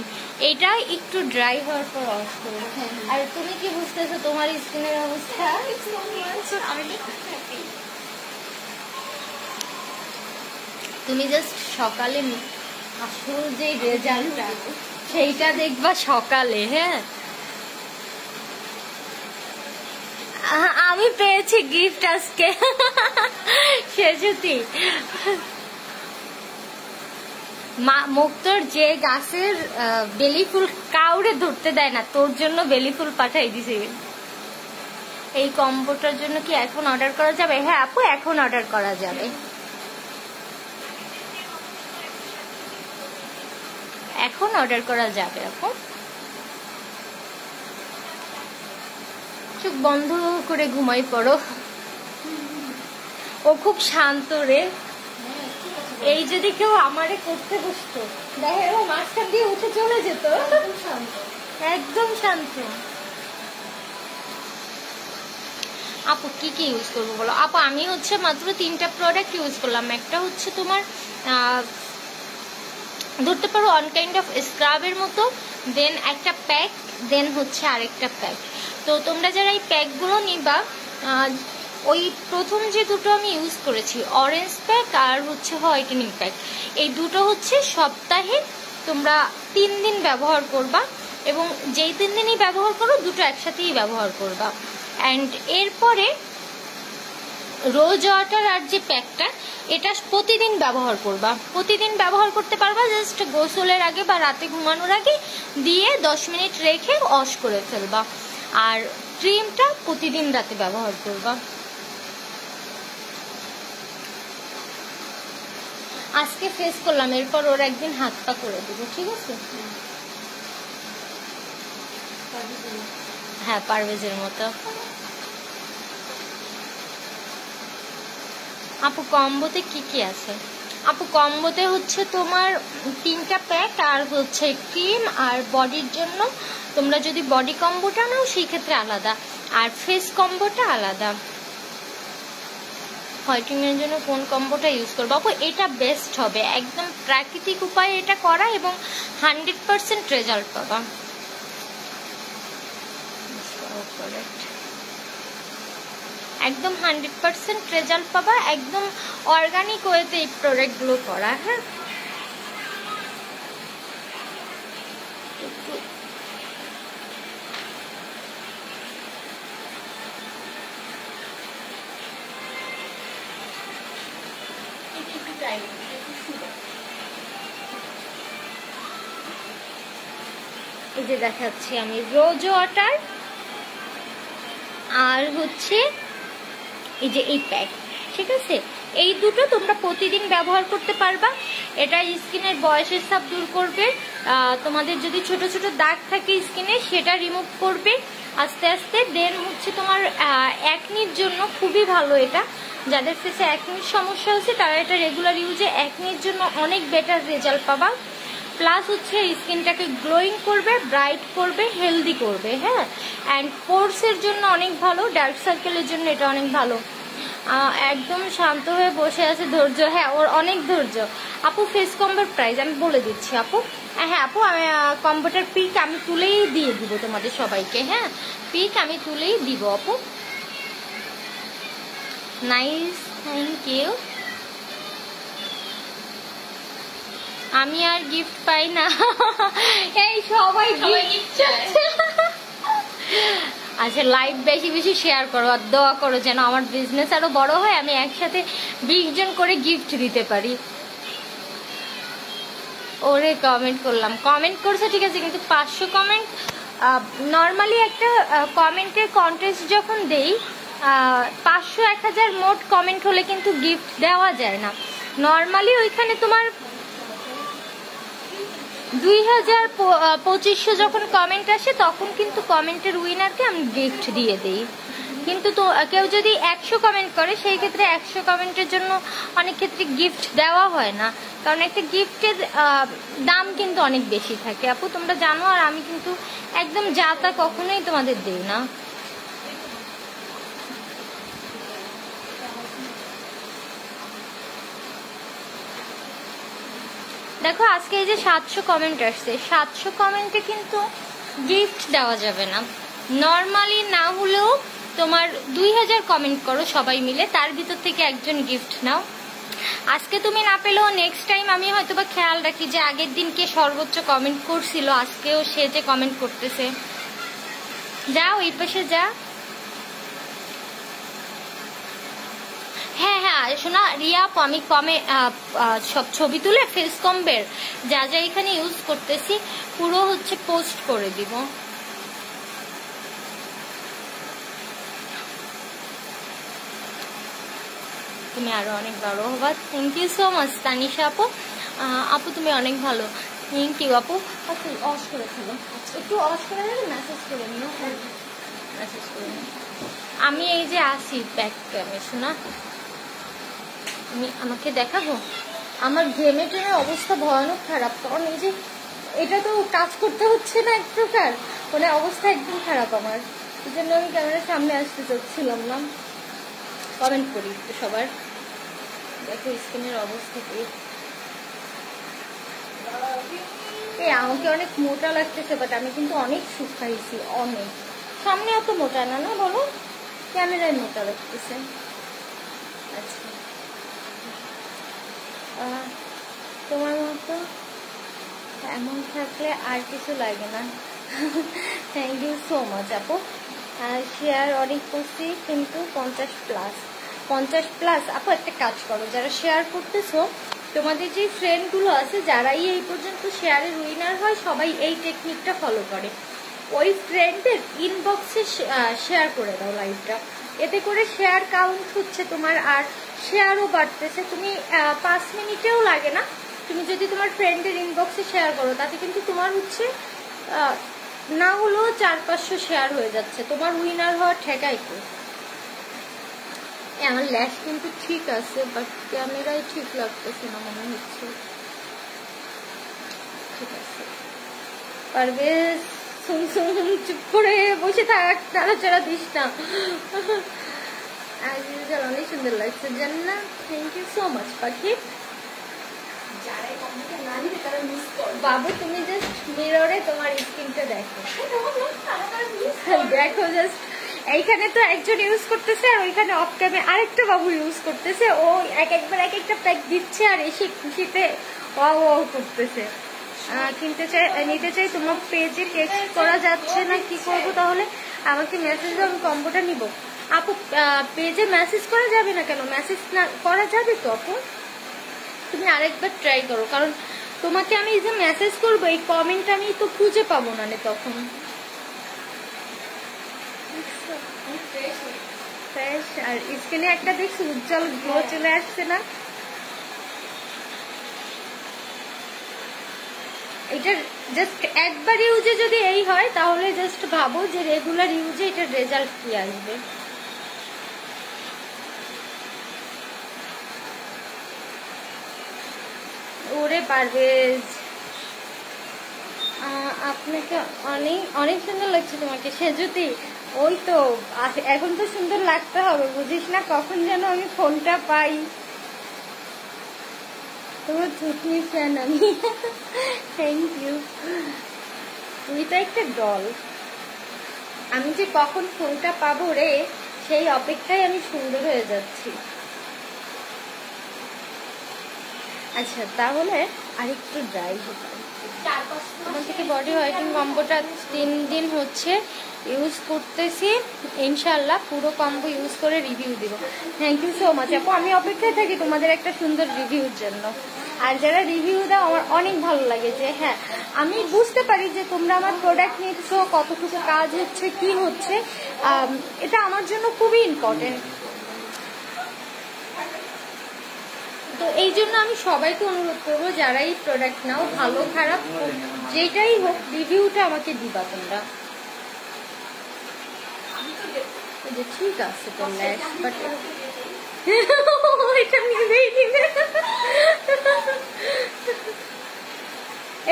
এটা একটু ড্রাই হওয়ার পর অফ করবো। আর তুমি কি বুঝতেছো তোমার স্কিনের অবস্থা? তুমি জাস্ট সকালে আসল যে রেজাল্টটা সেইটা দেখবা সকালে। হ্যাঁ, আমি পেয়েছি গিফট আজকে সেজুতি মুক্তর যে গাছের বেলি ফুল কাউরে ধরতে দেয় না, তোর জন্য বেলি ফুল পাঠাই দিছে। এই কম্বোটার জন্য কি এখন অর্ডার করা যাবে? হ্যাঁ আপু, এখন অর্ডার করা যাবে। এখন অর্ডার করা যাবে আপু। চোখ বন্ধ করে ঘুমাই পড়ো। ও খুব শান্ত রে। এই যদি কেউ আমারে করতে বসতো, দেখে ও মাঝখান দিয়ে উঠে চলে যেত। একদম শান্ত। আপু কি কি ইউজ করবো বলো? আপু আমি হচ্ছে মাত্র 3টা প্রোডাক্ট ইউজ করলাম। একটা হচ্ছে তোমার ধরতে পারো অন কাইন্ড অফ স্ক্রাবের মতো, দেন একটা প্যাক, দেন হচ্ছে আরেকটা প্যাক। তো তোমরা যারা এই প্যাকগুলো নিবা, ওই প্রথম যে দুটো আমি ইউজ করেছি, অরেঞ্জ প্যাক আর হচ্ছে হোয়াইটেনিং প্যাক, এই দুটো হচ্ছে সপ্তাহে তোমরা 3 দিন ব্যবহার করবা, এবং যেই 3 দিনই ব্যবহার করো দুটো একসাথেই ব্যবহার করবা। অ্যান্ড এরপরে রোজ ওয়াটার আর যে প্যাকটা, এটা প্রতিদিন ব্যবহার করবা। প্রতিদিন ব্যবহার করতে পারবা, জাস্ট গোসলের আগে বা রাতে ঘুমানোর আগে দিয়ে 10 মিনিট রেখে ওয়াশ করে ফেলবা। আর ক্রিমটা প্রতিদিন রাতে ব্যবহার করবা। আজকে ফেস করলাম, এরপর ওর একদিন হাত পা করে দেবো, ঠিক আছে? হ্যাঁ, পারভেজের মতো। আপু কম্বোতে কি কি আছে? আপু কম্বোতে হচ্ছে তোমার 3টা প্যাক আর হচ্ছে ক্রিম, আর বডির জন্য তোমরা যদি বডি কম্বোটা নাও সেই ক্ষেত্রে আলাদা, আর ফেস কম্বোটা আলাদা। হোয়াইটিং এর জন্য কোন কম্বোটা ইউজ করবো? আপু এটা বেস্ট হবে, একদম প্রাকৃতিক উপায়ে এটা করা এবং 100% রেজাল্ট পাবা। একদম 100% রেজাল্ট পাবা, একদম অর্গানিক ওয়েতে এই প্রোডাক্টগুলো করা। হ্যাঁ, এই যে দেখাচ্ছি আমি রোজ ওয়াটার আর হচ্ছে এই যে এই প্যাক, ঠিক আছে? এই দুটো তোমরা প্রতিদিন ব্যবহার করতে পারবা। এটা স্কিনের বয়সের ছাপ দূর করবে, তোমাদের যদি ছোট ছোট দাগ থাকে স্কিনে সেটা রিমুভ করবে আস্তে আস্তে। দেন হচ্ছে তোমার অ্যাকনির জন্য খুবই ভালো এটা। যাদের ফেসে অ্যাকনির সমস্যা হচ্ছে তারা এটা রেগুলার ইউজে অ্যাকনির জন্য অনেক বেটার রেজাল্ট পাবা। প্লাস হচ্ছে স্কিনটাকে গ্লোয়িং করবে, ব্রাইট করবে, হেলদি করবে। হ্যাঁ, অ্যান্ড পোরসের জন্য অনেক ভালো, ডার্ক সার্কেলের জন্য এটা অনেক ভালো। একদম শান্ত হয়ে বসে আছে, ধৈর্য। হ্যাঁ, ওর অনেক ধৈর্য। আপু ফেস কম্বোর প্রাইস আমি বলে দিচ্ছি আপু। হ্যাঁ আপু, আমি কম্বোটার পিক আমি তুলেই দিয়ে দিব তোমাদের সবাইকে। হ্যাঁ, পিক আমি তুলেই দিব আপু। Nice, thank you. আমি আর গিফট পাই না, এই সবাই গিফট। আচ্ছা, লাইভ বেশি বেশি শেয়ার করো আর দোয়া করো যেন আমার বিজনেস আরো বড় হয়, আমি একসাথে 20 জন করে গিফট দিতে পারি। ওরে কমেন্ট করলাম, কমেন্ট করছে ঠিক আছে, কিন্তু 500 কমেন্ট নর্মালি একটা কমেন্টের কন্টেস্ট যখন দেই 500-1000 মোট কমেন্ট হলে কিন্তু গিফট দেওয়া যায় না। নর্মালি ওইখানে তোমার 2000-2500 যখন কমেন্ট আসে তখন কিন্তু কমেন্টের উইনারকে আমি গিফট দিয়ে দেই। কিন্তু তো কেউ যদি 100 কমেন্ট করে সেই ক্ষেত্রে 100 কমেন্টের জন্য অনেক ক্ষেত্রে গিফট দেওয়া হয় না, কারণ একটা গিফটের দাম কিন্তু অনেক বেশি থাকে আপু, তোমরা জানো। আর আমি কিন্তু একদম যা তা কখনোই তোমাদের দিই না। দেখো আজকে এই যে 700 কমেন্ট আসছে, 700 কমেন্টে কিন্তু গিফট দেওয়া যাবে না। নর্মালি না হলেও তোমার 2000 কমেন্ট করো সবাই মিলে, তার ভিতর থেকে একজন গিফট নাও। আজকে তুমি না পেলেও নেক্সট টাইম আমি হয়তো বা খেয়াল রাখি যে আগের দিন কে সর্বোচ্চ কমেন্ট করছিল, আজকেও সে যে কমেন্ট করতেছে। যাও এই পাশে যা। হ্যাঁ হ্যাঁ শোনা রিয়া, আমি সব ছবি তুলে ফেস কম্বের যা যা এখানে ইউজ করতেছি পুরো হচ্ছে পোস্ট করে দিব। তুমি আরো অনেক বড় হবা। Thank you so much Tanisha আপু। আপু তুমি অনেক ভালো, থ্যাংক ইউ আপু। আচ্ছা অস করেছিল, একটু অস করে মেসেজ করে নিও, মেসেজ করে নিও। আমি এই যে আসি ব্যাক ক্যামে শোনা, আমি আমাকে দেখাবো। আমার ঘেমে টেমে অবস্থা ভয়ানক খারাপ, কারণ এই যে এটা তো কাজ করতে হচ্ছে না এক প্রকার, মানে অবস্থা একদম খারাপ আমার। এই জন্য আমি ক্যামেরার সামনে আসতে চাচ্ছিলাম না। কমেন্ট করি একটু সবার, দেখো স্কিনের অবস্থা কি। আমাকে অনেক মোটা লাগতেছে, বাট আমি কিন্তু অনেক শুকাইছি অনেক। সামনে অত মোটা না, না বলো, ক্যামেরায় মোটা লাগতেছে। আচ্ছা তোমার মতো এমন থাকলে আর কিছু লাগে না। থ্যাংক ইউ সো মাচ আপু। শেয়ার অনেক করছি কিন্তু 50+। আপু একটা কাজ করো, যারা শেয়ার করতেছো তোমাদের যে ফ্রেন্ডগুলো আছে যারাই এই পর্যন্ত শেয়ারের উইনার হয় সবাই এই টেকনিকটা ফলো করে। ওই ফ্রেন্ডের ইনবক্সে শেয়ার করে দাও লাইভটা, এতে করে শেয়ার কাউন্ট হচ্ছে তোমার, আর শেয়ারও বাড়তেছে। তুমি 5 মিনিটেও লাগে না, তুমি যদি তোমার ফ্রেন্ডের ইনবক্সে শেয়ার করো তাতে কিন্তু তোমার হচ্ছে না হলেও 400-500 শেয়ার হয়ে যাচ্ছে, তোমার উইনার হওয়ার ঠেকাই তো। আমার ল্যাশ কিন্তু ঠিক আছে, বাট ক্যামেরায় ঠিক লাগতেছে না মনে হচ্ছে। ঠিক আছে পারভেজ, চুপ করে বসে থাক, নাড়াচাড়া দিস না। অনেক সুন্দর লাগছে জান্না, থ্যাংক ইউ সো মাচ পাখি। বাবু তুমি জাস্ট মিররে তোমার স্কিনটা দেখো, দেখো জাস্ট। এইখানে তো একজন ইউজ করতেছে আর ওইখানে অফ ক্যামে আরেকটা বাবু ইউজ করতেছে। ও একবার এক একটা প্যাক দিচ্ছে আর এসে খুশিতে ও করতেছে। নিতে চাই, তোমার পেজে টেক্সট করা যাচ্ছে না, কি করবো তাহলে? আমাকে মেসেজ দাও, আমি কম্বোটা নিব। আপু পেজে মেসেজ করা যাবে না কেন? মেসেজ না করা যাবে তো আপু, তুমি আরেকবার ট্রাই করো, কারণ তোমাকে আমি যে মেসেজ করবো এই কমেন্ট আমি তো খুঁজে পাবো না তখন। ফ্রেশ আর স্কিনে একটা দেখছি উজ্জ্বল গ্লো চলে আসছে না? এটা জাস্ট একবার ইউজে যদি এই হয় তাহলে জাস্ট ভাবো যে রেগুলার ইউজে এটার রেজাল্ট কি আসবে। ওরে পারভেজ, আপনাকে অনেক অনেক সুন্দর লাগছে তোমাকে সেজুতি। ওই তো এখন তো সুন্দর লাগতে হবে, বুঝিস না কখন যেন আমি ফোনটা পাই। তোমার থুতনি ফ্যান আমি। থ্যাংক ইউ, তুই তো একটা ডল। আমি যে কখন ফোনটা পাবো রে সেই অপেক্ষায় আমি সুন্দর হয়ে যাচ্ছি। আচ্ছা তাহলে আরেকটু ড্রাই হতে আমার থেকে বডি হোয়াইটিং কম্বোটা 3 দিন হচ্ছে ইউজ করতেছি, ইনশাল্লাহ পুরো কম্বো ইউজ করে রিভিউ দিব। থ্যাংক ইউ সো মাচ আপু, আমি অপেক্ষায় থাকি তোমাদের একটা সুন্দর রিভিউর জন্য। আর যারা রিভিউ দাও আমার অনেক ভালো লাগে যে হ্যাঁ আমি বুঝতে পারি যে তোমরা আমার প্রোডাক্ট নিচ্ছ, কতটুকু কাজ হচ্ছে কি হচ্ছে, এটা আমার জন্য খুবই ইম্পর্টেন্ট। তো এই জন্য আমি সবাইকে অনুরোধ করবো যারা এই প্রোডাক্ট নাও, ভালো খারাপ যেটাই হোক রিভিউটা আমাকে দিবা তোমরা। ঠিক আছে তো ল্যাশ, বাট এটা নিবেই নিবে।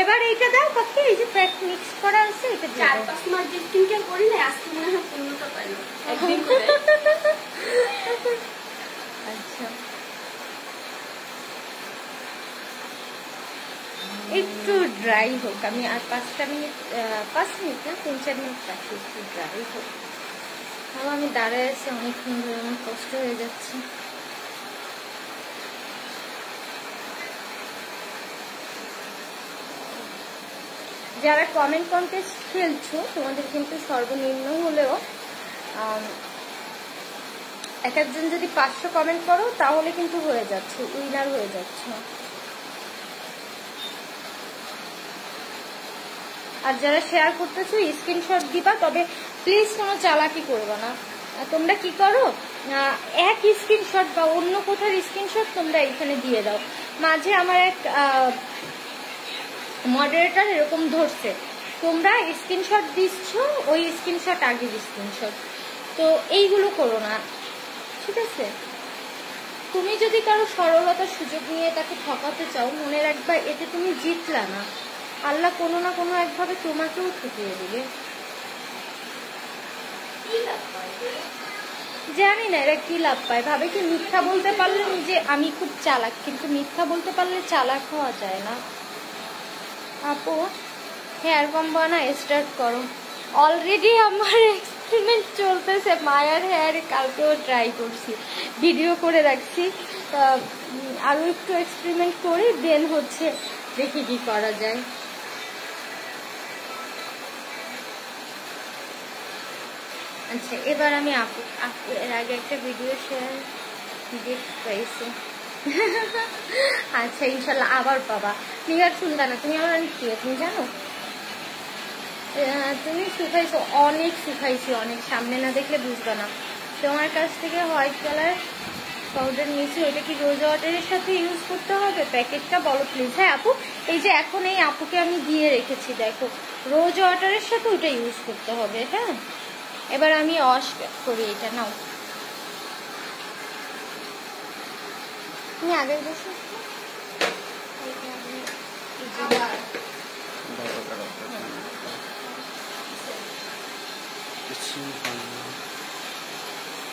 এবার এইটা দাও পাখি, এই যে প্যাক মিক্স করা আছে এটা 4-5 মাস যে স্কিন কেয়ার করি না, আজকে মনে হয় পূর্ণতা পাইলো একদিন করে। আচ্ছা একটু ড্রাই হোক, আমি আর 5 মিনিট না 3-4 মিনিট রাখি, একটু ড্রাই হোক। আমি দাঁড়ায় আছি অনেকক্ষণ ধরে, আমার কষ্ট হয়ে যাচ্ছে। যারা কমেন্ট কন্টেস্ট খেলছো তোমাদের কিন্তু সর্বনিম্ন হলেও এক একজন যদি 500 কমেন্ট করো তাহলে কিন্তু হয়ে যাচ্ছে, উইনার হয়ে যাচ্ছে। আর যারা শেয়ার করতেছো স্ক্রিনশট দিবা, তবে প্লিজ কোনো চালাকি করবে না। তোমরা কি করো, এক স্ক্রিনশট বা অন্য কোথার স্ক্রিনশট তোমরা এখানে দিয়ে দাও। মাঝে আমার এক মডারেটর এরকম ধরছে, তোমরা স্ক্রিনশট দিচ্ছ, ওই স্ক্রিনশট আগের স্ক্রিনশট, তো এইগুলো করো না, ঠিক আছে? তুমি যদি কারো সরলতার সুযোগ নিয়ে তাকে ঠকাতে চাও, মনে রাখবা এতে তুমি জিতলা না, আল্লাহ কোনো না কোনো একভাবে তোমাকেও ঠকিয়ে দিবে। জানি না এরা কি লাভ পায়, ভাবে কি মিথ্যা বলতে পারলে নিজে আমি খুব চালাক, কিন্তু মিথ্যা বলতে পারলে চালাক হওয়া যায় না। আপু হেয়ার কম্বো না স্টার্ট করো। অলরেডি আমার এক্সপেরিমেন্ট চলতেছে মায়ার হেয়ারে, কালকেও ট্রাই করছি, ভিডিও করে রাখছি। আরও একটু এক্সপেরিমেন্ট করি, দেন হচ্ছে দেখি কি করা যায়। আচ্ছা এবার আমি আপু এর আগে একটা ভিডিও শেয়ার গিফট পাইছি। আচ্ছা ইনশাল্লাহ আবার পাবা। তুমি আর শুনবা না, তুমি আমার অনেক প্রিয়, তুমি জানো। তুমি শুকাইছো, অনেক শুকাইছি, অনেক, সামনে না দেখলে বুঝবে না। তোমার কাছ থেকে হোয়াইট কালার পাউডার নিয়েছি, ওইটা কি রোজ ওয়াটারের সাথে ইউজ করতে হবে? প্যাকেটটা বলো প্লিজ। হ্যাঁ আপু, এই যে এখন এই আপুকে আমি দিয়ে রেখেছি, দেখো রোজ ওয়াটারের সাথে ওইটা ইউজ করতে হবে। হ্যাঁ এবার আমি ওয়াশ করি, এটা নাও। তুমি আগে বসো।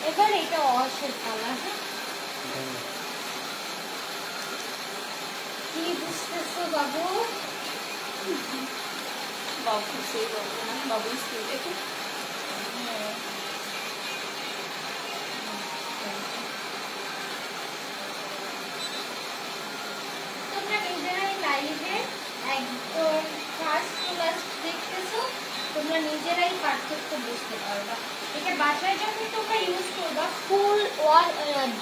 এবার এটা ওয়াশের কালার। কি বুঝতেছো বাবু? বাবু সেই বলবো না, বাবু স্কুল থেকে তোমরা নিজেরাই লাইভে একদম ফার্স্ট টু লাস্ট দেখতেছো, তোমরা নিজেরাই পার্থক্য বুঝতে পারবা। এটা বাসায় যখন তোমরা ইউজ করবা, ফুল ওয়াল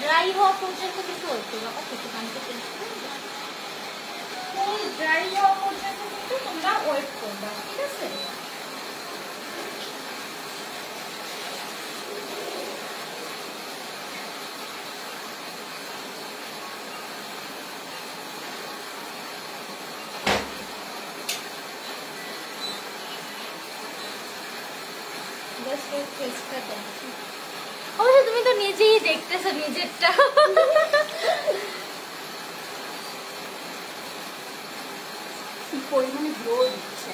ড্রাই হওয়া পর্যন্ত কিন্তু ওয়েট করবা। ফুল ড্রাই হওয়া পর্যন্ত কিন্তু তোমরা ওয়েট করবা, ঠিক আছে? অবশ্য তুমি তো নিজেই দেখতেছো নিজেরটা। পরিমাণে গ্লো দিচ্ছে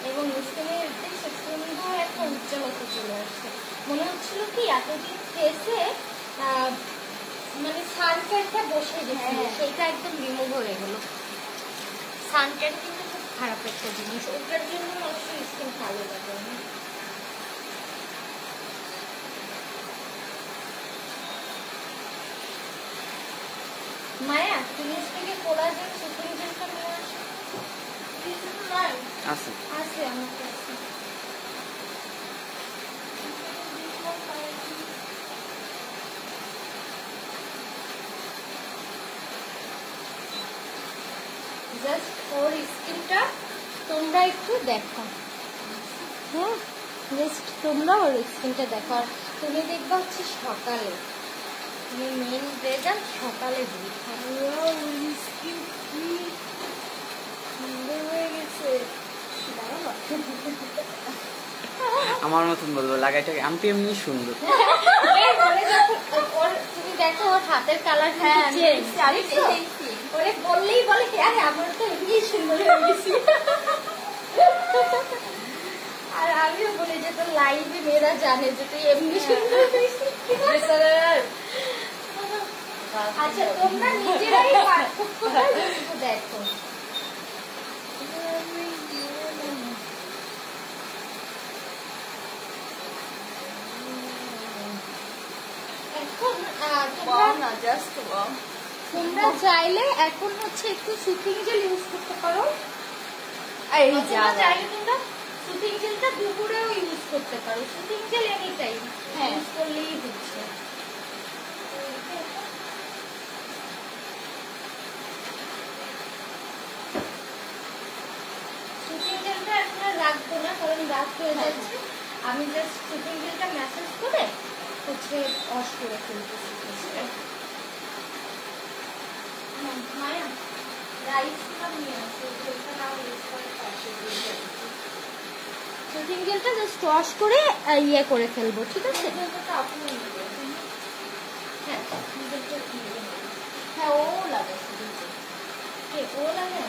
এবং স্কিনের সুন্দর একটা উজ্জ্বলতা চলে আসছে। মনে হচ্ছিল কি এতদিন ফেসে মানে সানট্যানটা বসে গেছে, সেইটা একদম রিমুভ হয়ে গেল। সানট্যান কিন্তু খুব খারাপ একটা জিনিস, ওটার জন্য অবশ্যই স্কিন ভালো লাগে। মায়া ফিনিশ থেকে কোলাজেন সুপ্রিম জেলটা নিয়ে আসো। আছে আছে আমার কাছে। জাস্ট ওর স্কিনটা তোমরা একটু দেখো। হ্যাঁ জাস্ট তোমরা ওর স্কিনটা দেখো। আর তুমি দেখবা হচ্ছে সকালে, তুমি মেন রেজাল্ট সকালে দিই। স্কিন কি সুন্দর হয়ে গেছে। আমার মতন বলবো লাগাইটাকে, আমি তো এমনি সুন্দর। তুমি দেখো ওর হাতের কালার ওরে বললেই বলে আরে আমার তো এমনি সুন্দর হয়ে গেছি। আর আমিও বলি যে তোর লাইভে মেয়েরা জানে যে তুই এমনি সুন্দর হয়েছিস। আচ্ছা তোমরা নিজেরাই পার্থক্যটা দেখো। তোমরা চাইলে এখন হচ্ছে একটু সুথিং জেল ইউজ করতে পারো। এই তোমরা যা চাইলে তোমরা সুতিং জেলটা দুপুরেও ইউজ করতে পারো, সুতিং জেল এনি টাইম হ্যাঁ। ইউজ করলেই হচ্ছে। সুতিং জেলটা এখন আর রাখবো না কারণ রাত হয়ে হ্যাঁ। যাচ্ছে। আমি জাস্ট সুতিং জেলটা ম্যাসেজ করে হচ্ছে ওয়াশ করে ফেলতেছি। মায়া রাইসটা নিয়ে আসো, জেলটা নাও ইউজ করে পাশে দিয়ে দিচ্ছি। সুতিং জেলটা জাস্ট ওয়াশ করে ইয়ে করে ফেলবো, ঠিক আছে? জেলটা আপনি নিয়ে হ্যাঁ জেলটা নিয়ে নেবেন। হ্যাঁ ও লাগে সুতিং জেল। কে ও লাগে?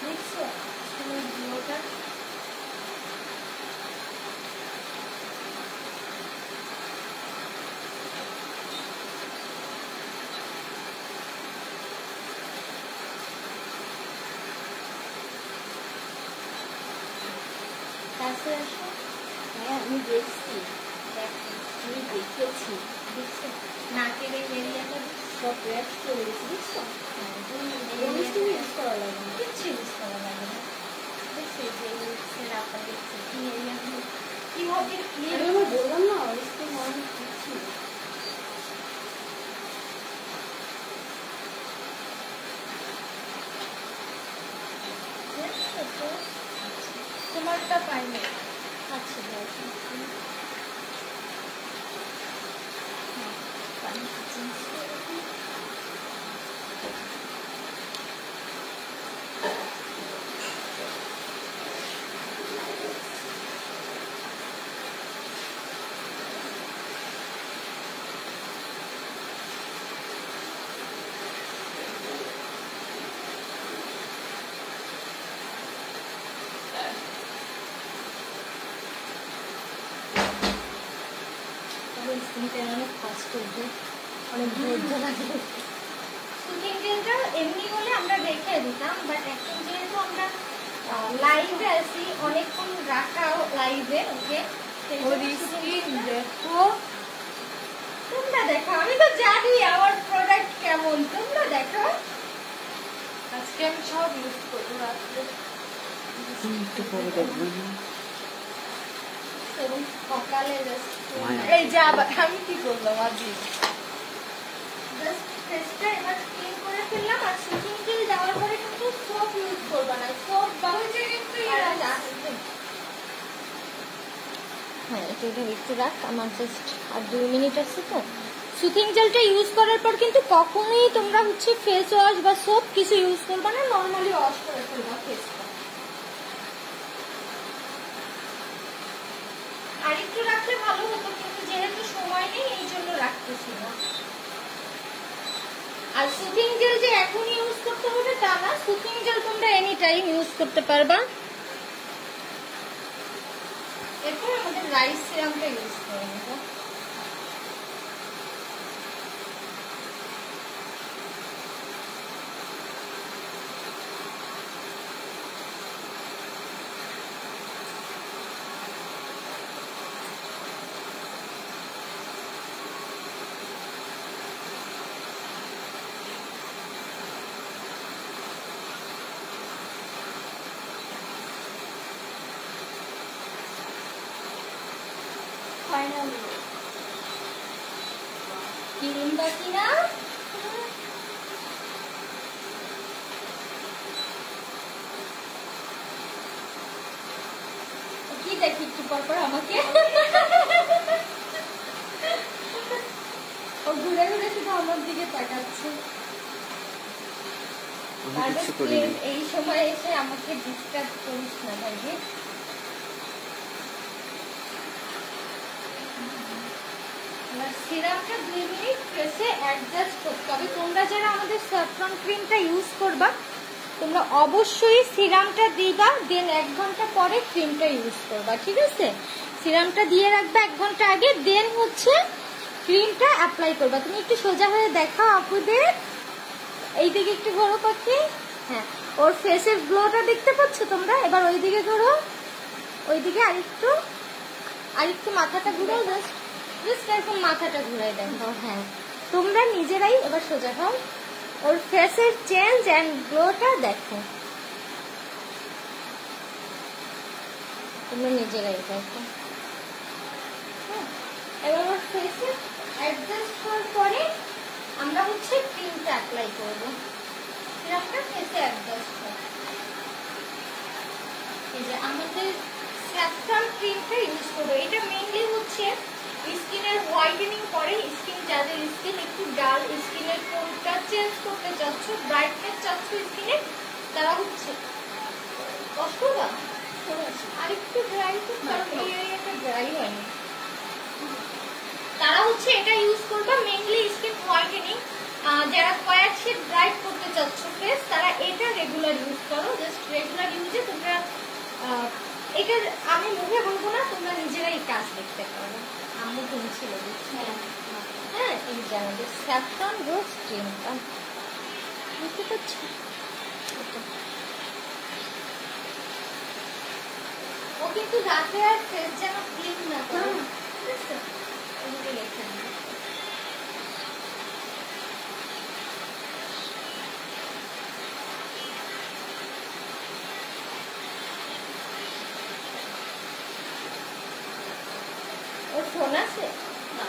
দেখছো তোমার ভিডিওটা? কাছে আসো। হ্যাঁ আমি দেখছি, দেখো আমি দেখেছি। দেখছো নাকের এই এরিয়াটা সব র্যাপ করে গেছি, বুঝছো? কিচ্ছু ইউজ করা লাগে না। ইউজ করা লাগে না। দেখছো যে লিপসের আপনার দেখছো এই এরিয়াগুলো কিভাবে আমি আমার বললাম না অরিস্তে মনে হচ্ছে তোমারটা পাইনি। আচ্ছা বলছি স্কিনটা অনেক ফাস্ট করবে, অনেক ধৈর্য লাগবে। সুতিং জেলটা এমনি হলে আমরা রেখে দিতাম, বাট এখন যেহেতু আমরা লাইভে আছি অনেকক্ষণ রাখাও লাইভে, ওকে দেখো তোমরা দেখো, আমি তো জানি আমার প্রোডাক্ট কেমন, তোমরা দেখো। আজকে আমি সব ইউজ করবো রাত্রে। একটু পরে দেখবো। এবং সকালে জাস্ট মায়া। এই যে আবার আমি কি করলাম আজকে? ফেসটা এবার ক্লিন করে ফেললাম। আর সুতিং জেল দেওয়ার পরে কিন্তু সোপ ইউজ করবা না, সোপ বা হ্যাঁ এটা একটু রাখ, আমার জাস্ট আর 2 মিনিট আছে তো। সুতিং জেলটা ইউজ করার পর কিন্তু কখনোই তোমরা হচ্ছে ফেস ওয়াশ বা সোপ কিছু ইউজ করবে না, নর্মালি ওয়াশ করে ফেলবা ফেসটা। আর একটু রাখলে ভালো হতো, কিন্তু যেহেতু সময় নেই এই জন্য রাখতেছি না। আর সুতিং জেল যে এখন ইউজ করতে হবে তা না, সুতিং জেল তোমরা এনি টাইম ইউজ করতে পারবা। এরপর আমাদের রাইস সিরামটা ইউজ করে নেব। ফাইনালি ক্রিম বাকি না, কি দেখি একটু পর পর আমাকে ও ঘুরে ঘুরে শুধু আমার দিকে তাকাচ্ছে। আমি কিছু করিনি। এই সময় এসে আমাকে ডিস্টার্ব করিস না ভাই। সিরামটা 2 মিনিট ফেসে অ্যাডজাস্ট করতে হবে। তোমরা যারা আমাদের স্যাফরন ক্রিমটা ইউজ করবা তোমরা অবশ্যই সিরামটা দিবা, দেন 1 ঘন্টা পরে ক্রিমটা ইউজ করবা, ঠিক আছে? সিরামটা দিয়ে রাখবা 1 ঘন্টা আগে, দেন হচ্ছে ক্রিমটা অ্যাপ্লাই করবা। তুমি একটু সোজা হয়ে দেখাও আপুদের, এইদিকে একটু ঘোরো পাখি। হ্যাঁ ওর ফেসের গ্লোটা দেখতে পাচ্ছ তোমরা? এবার ওইদিকে ঘোরো, ওইদিকে আরেকটু মাথাটা ঘুরাও, জাস্ট এরকম মাথাটা ঘুরাই দেখো। হ্যাঁ তোমরা নিজেরাই এবার সোজা হও, ওর ফেসের চেঞ্জ অ্যান্ড গ্লোটা দেখো, তোমরা নিজেরাই দেখো। এবার ওর ফেসে অ্যাডজাস্ট হওয়ার পরে আমরা হচ্ছে ক্রিমটা অ্যাপ্লাই করবো। ক্রিমটা ফেসে অ্যাডজাস্ট হয়। এই যে আমাদের স্যাফরন ক্রিমটা ইউজ করবো। এটা মেইনলি হচ্ছে স্কিনের হোয়াইটেনিং করে। স্কিন যাদের স্কিন একটু ডাল, স্কিনের টোনটা চেঞ্জ করতে চাচ্ছ, ব্রাইটনেস চাচ্ছ স্কিনে, তারা হচ্ছে কষ্ট বা আরেকটু ড্রাই, তো এই এরিয়াটা ড্রাই হয়নি, তারা হচ্ছে এটা ইউজ করবে মেইনলি স্কিন হোয়াইটেনিং। যারা কয়েক শেড ব্রাইট করতে চাচ্ছ ফেস, তারা এটা রেগুলার ইউজ করো। জাস্ট রেগুলার ইউজে তোমরা এটা আমি মুখে বলবো না, তোমরা নিজেরাই কাজ দেখতে পারো। আমি কিনছিল হ্যাঁ, এই যে আমাদের স্যাফরন রোজ ক্রিমটা বুঝতে পারছো, ও কিন্তু রাতে আর ফেস যেন ক্লিন না করে, ঠিক আছে? ওগুলো লেখা নেই। ওর ফোন আছে না,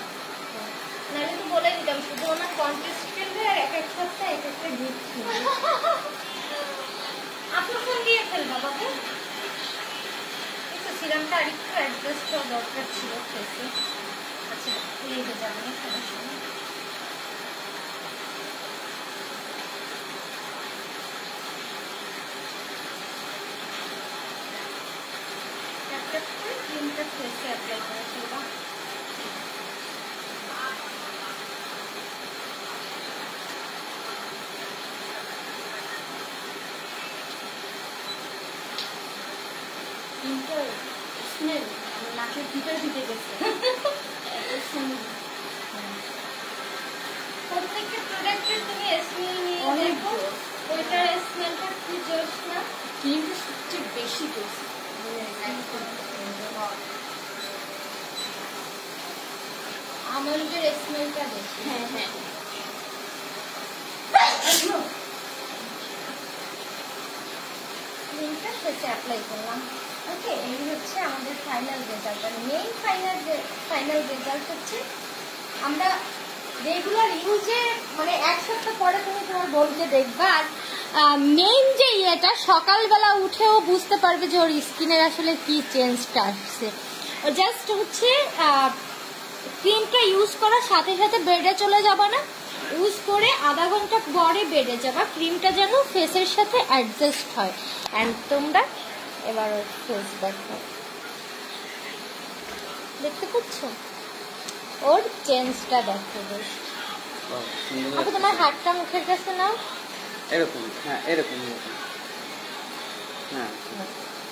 নাহলে তো বলে দিতাম। শুধু ওনার কন্টেস্ট খেলবে আর এক এক সপ্তাহে এক একটা গিফট খেলবে। আপনার ফোন দিয়ে ফেলবা বাবু। সিরামটা আর একটু অ্যাডজাস্ট হওয়া দরকার ছিল ফেসে। আচ্ছা, লেগে যাবে না, সমস্যা নেই। একটা করে ক্রিমটা ফেসে অ্যাপ্লাই করে ফেলবা। স্মেল নাকের ভিতরে ঢুকে গেছে। প্রত্যেকটা প্রোডাক্টের তুমি স্মেল নিয়ে অনেক দেখো, ওইটার স্মেলটা কি জোস না। কিন্তু সবচেয়ে বেশি দোষ আমন্ডের স্মেলটা বেশি। হ্যাঁ হ্যাঁ, ক্রিমটা ফেসে অ্যাপ্লাই করলাম। ওকে, এই হচ্ছে আমাদের ফাইনাল রেজাল্ট। আর মেইন ফাইনাল রেজাল্ট হচ্ছে আমরা রেগুলার ইউজে মানে এক সপ্তাহ পরে তুমি তোমার বোনকে দেখবা। আর মেইন যে ইয়েটা সকালবেলা উঠেও বুঝতে পারবে যে ওর স্কিনের আসলে কি চেঞ্জটা আসছে। জাস্ট হচ্ছে ক্রিমটা ইউজ করার সাথে সাথে বেডে চলে যাবা না, ইউজ করে আধা ঘন্টা পরে বেডে যাবা, ক্রিমটা যেন ফেসের সাথে অ্যাডজাস্ট হয়। অ্যান্ড তোমরা এবার ওর ফেস দেখো, দেখতে পাচ্ছ ওর চেঞ্জটা দেখো বেশ। আপু তোমার হাতটা মুখের কাছে নাও, এরকম, হ্যাঁ এরকম এরকম। হ্যাঁ,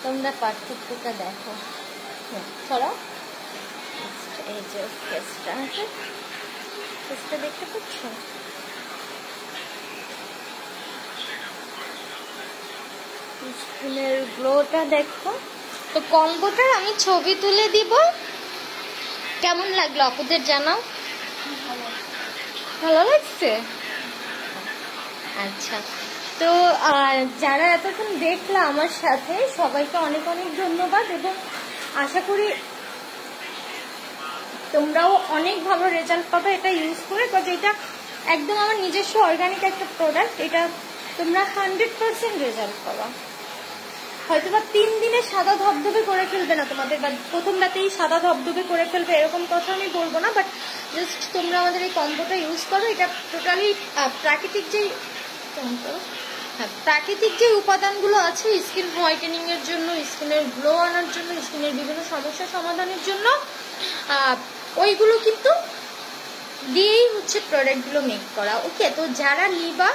তোমরা পার্থক্যটা দেখো। ছড়া এই যে ফেসটা, ফেসটা দেখতে পাচ্ছ? স্কিনের গ্লোটা দেখো। তো কম্বোটার আমি ছবি তুলে দিব, কেমন লাগলো আপুদের জানাও। ভালো লাগছে? আচ্ছা, তো যারা এতক্ষণ দেখলা আমার সাথে, সবাইকে অনেক অনেক ধন্যবাদ এবং আশা করি তোমরাও অনেক ভালো রেজাল্ট পাবে এটা ইউজ করে। বাট এটা একদম আমার নিজস্ব অর্গানিক একটা প্রোডাক্ট, এটা তোমরা 100% রেজাল্ট পাবা। হয়তো বা 3 দিনে সাদা ধবধবে করে ফেলবে না তোমাদের, বা প্রথম রাতেই সাদা ধবধবে করে ফেলবে এরকম কথা আমি বলবো না। বাট জাস্ট তোমরা আমাদের এই কম্বোটা ইউজ করো। এটা টোটালি প্রাকৃতিক যে উপাদানগুলো আছে স্কিন হোয়াইটেনিং এর জন্য, স্কিনের গ্লো আনার জন্য, স্কিনের বিভিন্ন সমস্যা সমাধানের জন্য, ওইগুলো কিন্তু দিয়েই হচ্ছে প্রোডাক্টগুলো মেক করা। ওকে, তো যারা নিবা,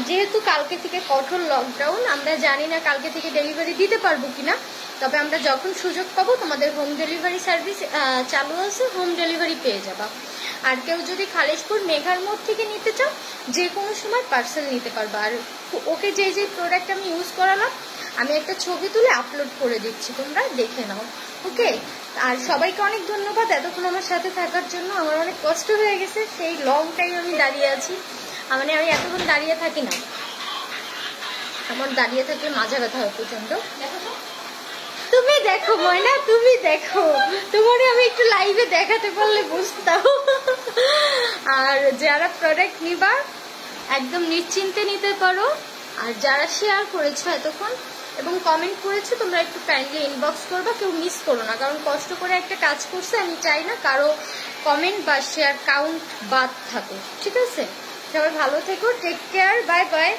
যেহেতু কালকে থেকে কঠোর লকডাউন, আমরা জানি না কালকে থেকে ডেলিভারি দিতে পারবো কিনা, তবে আমরা যখন সুযোগ পাবো তোমাদের হোম ডেলিভারি সার্ভিস চালু আছে, হোম ডেলিভারি পেয়ে যাবা। আর কেউ যদি খালিশপুর মেঘার মোড় থেকে নিতে চাও, যে কোনো সময় পার্সেল নিতে পারবা। আর ওকে যে প্রোডাক্ট আমি ইউজ করালাম, আমি একটা ছবি তুলে আপলোড করে দিচ্ছি, তোমরা দেখে নাও। ওকে। আর সবাইকে অনেক ধন্যবাদ এতক্ষণ আমার সাথে থাকার জন্য। আমার অনেক কষ্ট হয়ে গেছে, সেই লং টাইম আমি দাঁড়িয়ে আছি। মানে আমি এতক্ষণ দাঁড়িয়ে থাকি না, আমার দাঁড়িয়ে থাকলে মাজা ব্যথা হয় প্রচন্ড। তুমি দেখো ময়না, তুমি দেখো, তোমার আমি একটু লাইভে দেখাতে পারলে বুঝতাম। আর যারা প্রোডাক্ট নিবা একদম নিশ্চিন্তে নিতে পারো। আর যারা শেয়ার করেছো এতক্ষণ এবং কমেন্ট করেছো, তোমরা একটু কাইন্ডলি ইনবক্স করবা, কেউ মিস করো না, কারণ কষ্ট করে একটা কাজ করছে, আমি চাই না কারো কমেন্ট বা শেয়ার কাউন্ট বাদ থাকুক। ঠিক আছে, সবাই ভালো থেকো, টেক কেয়ার, বাই বাই।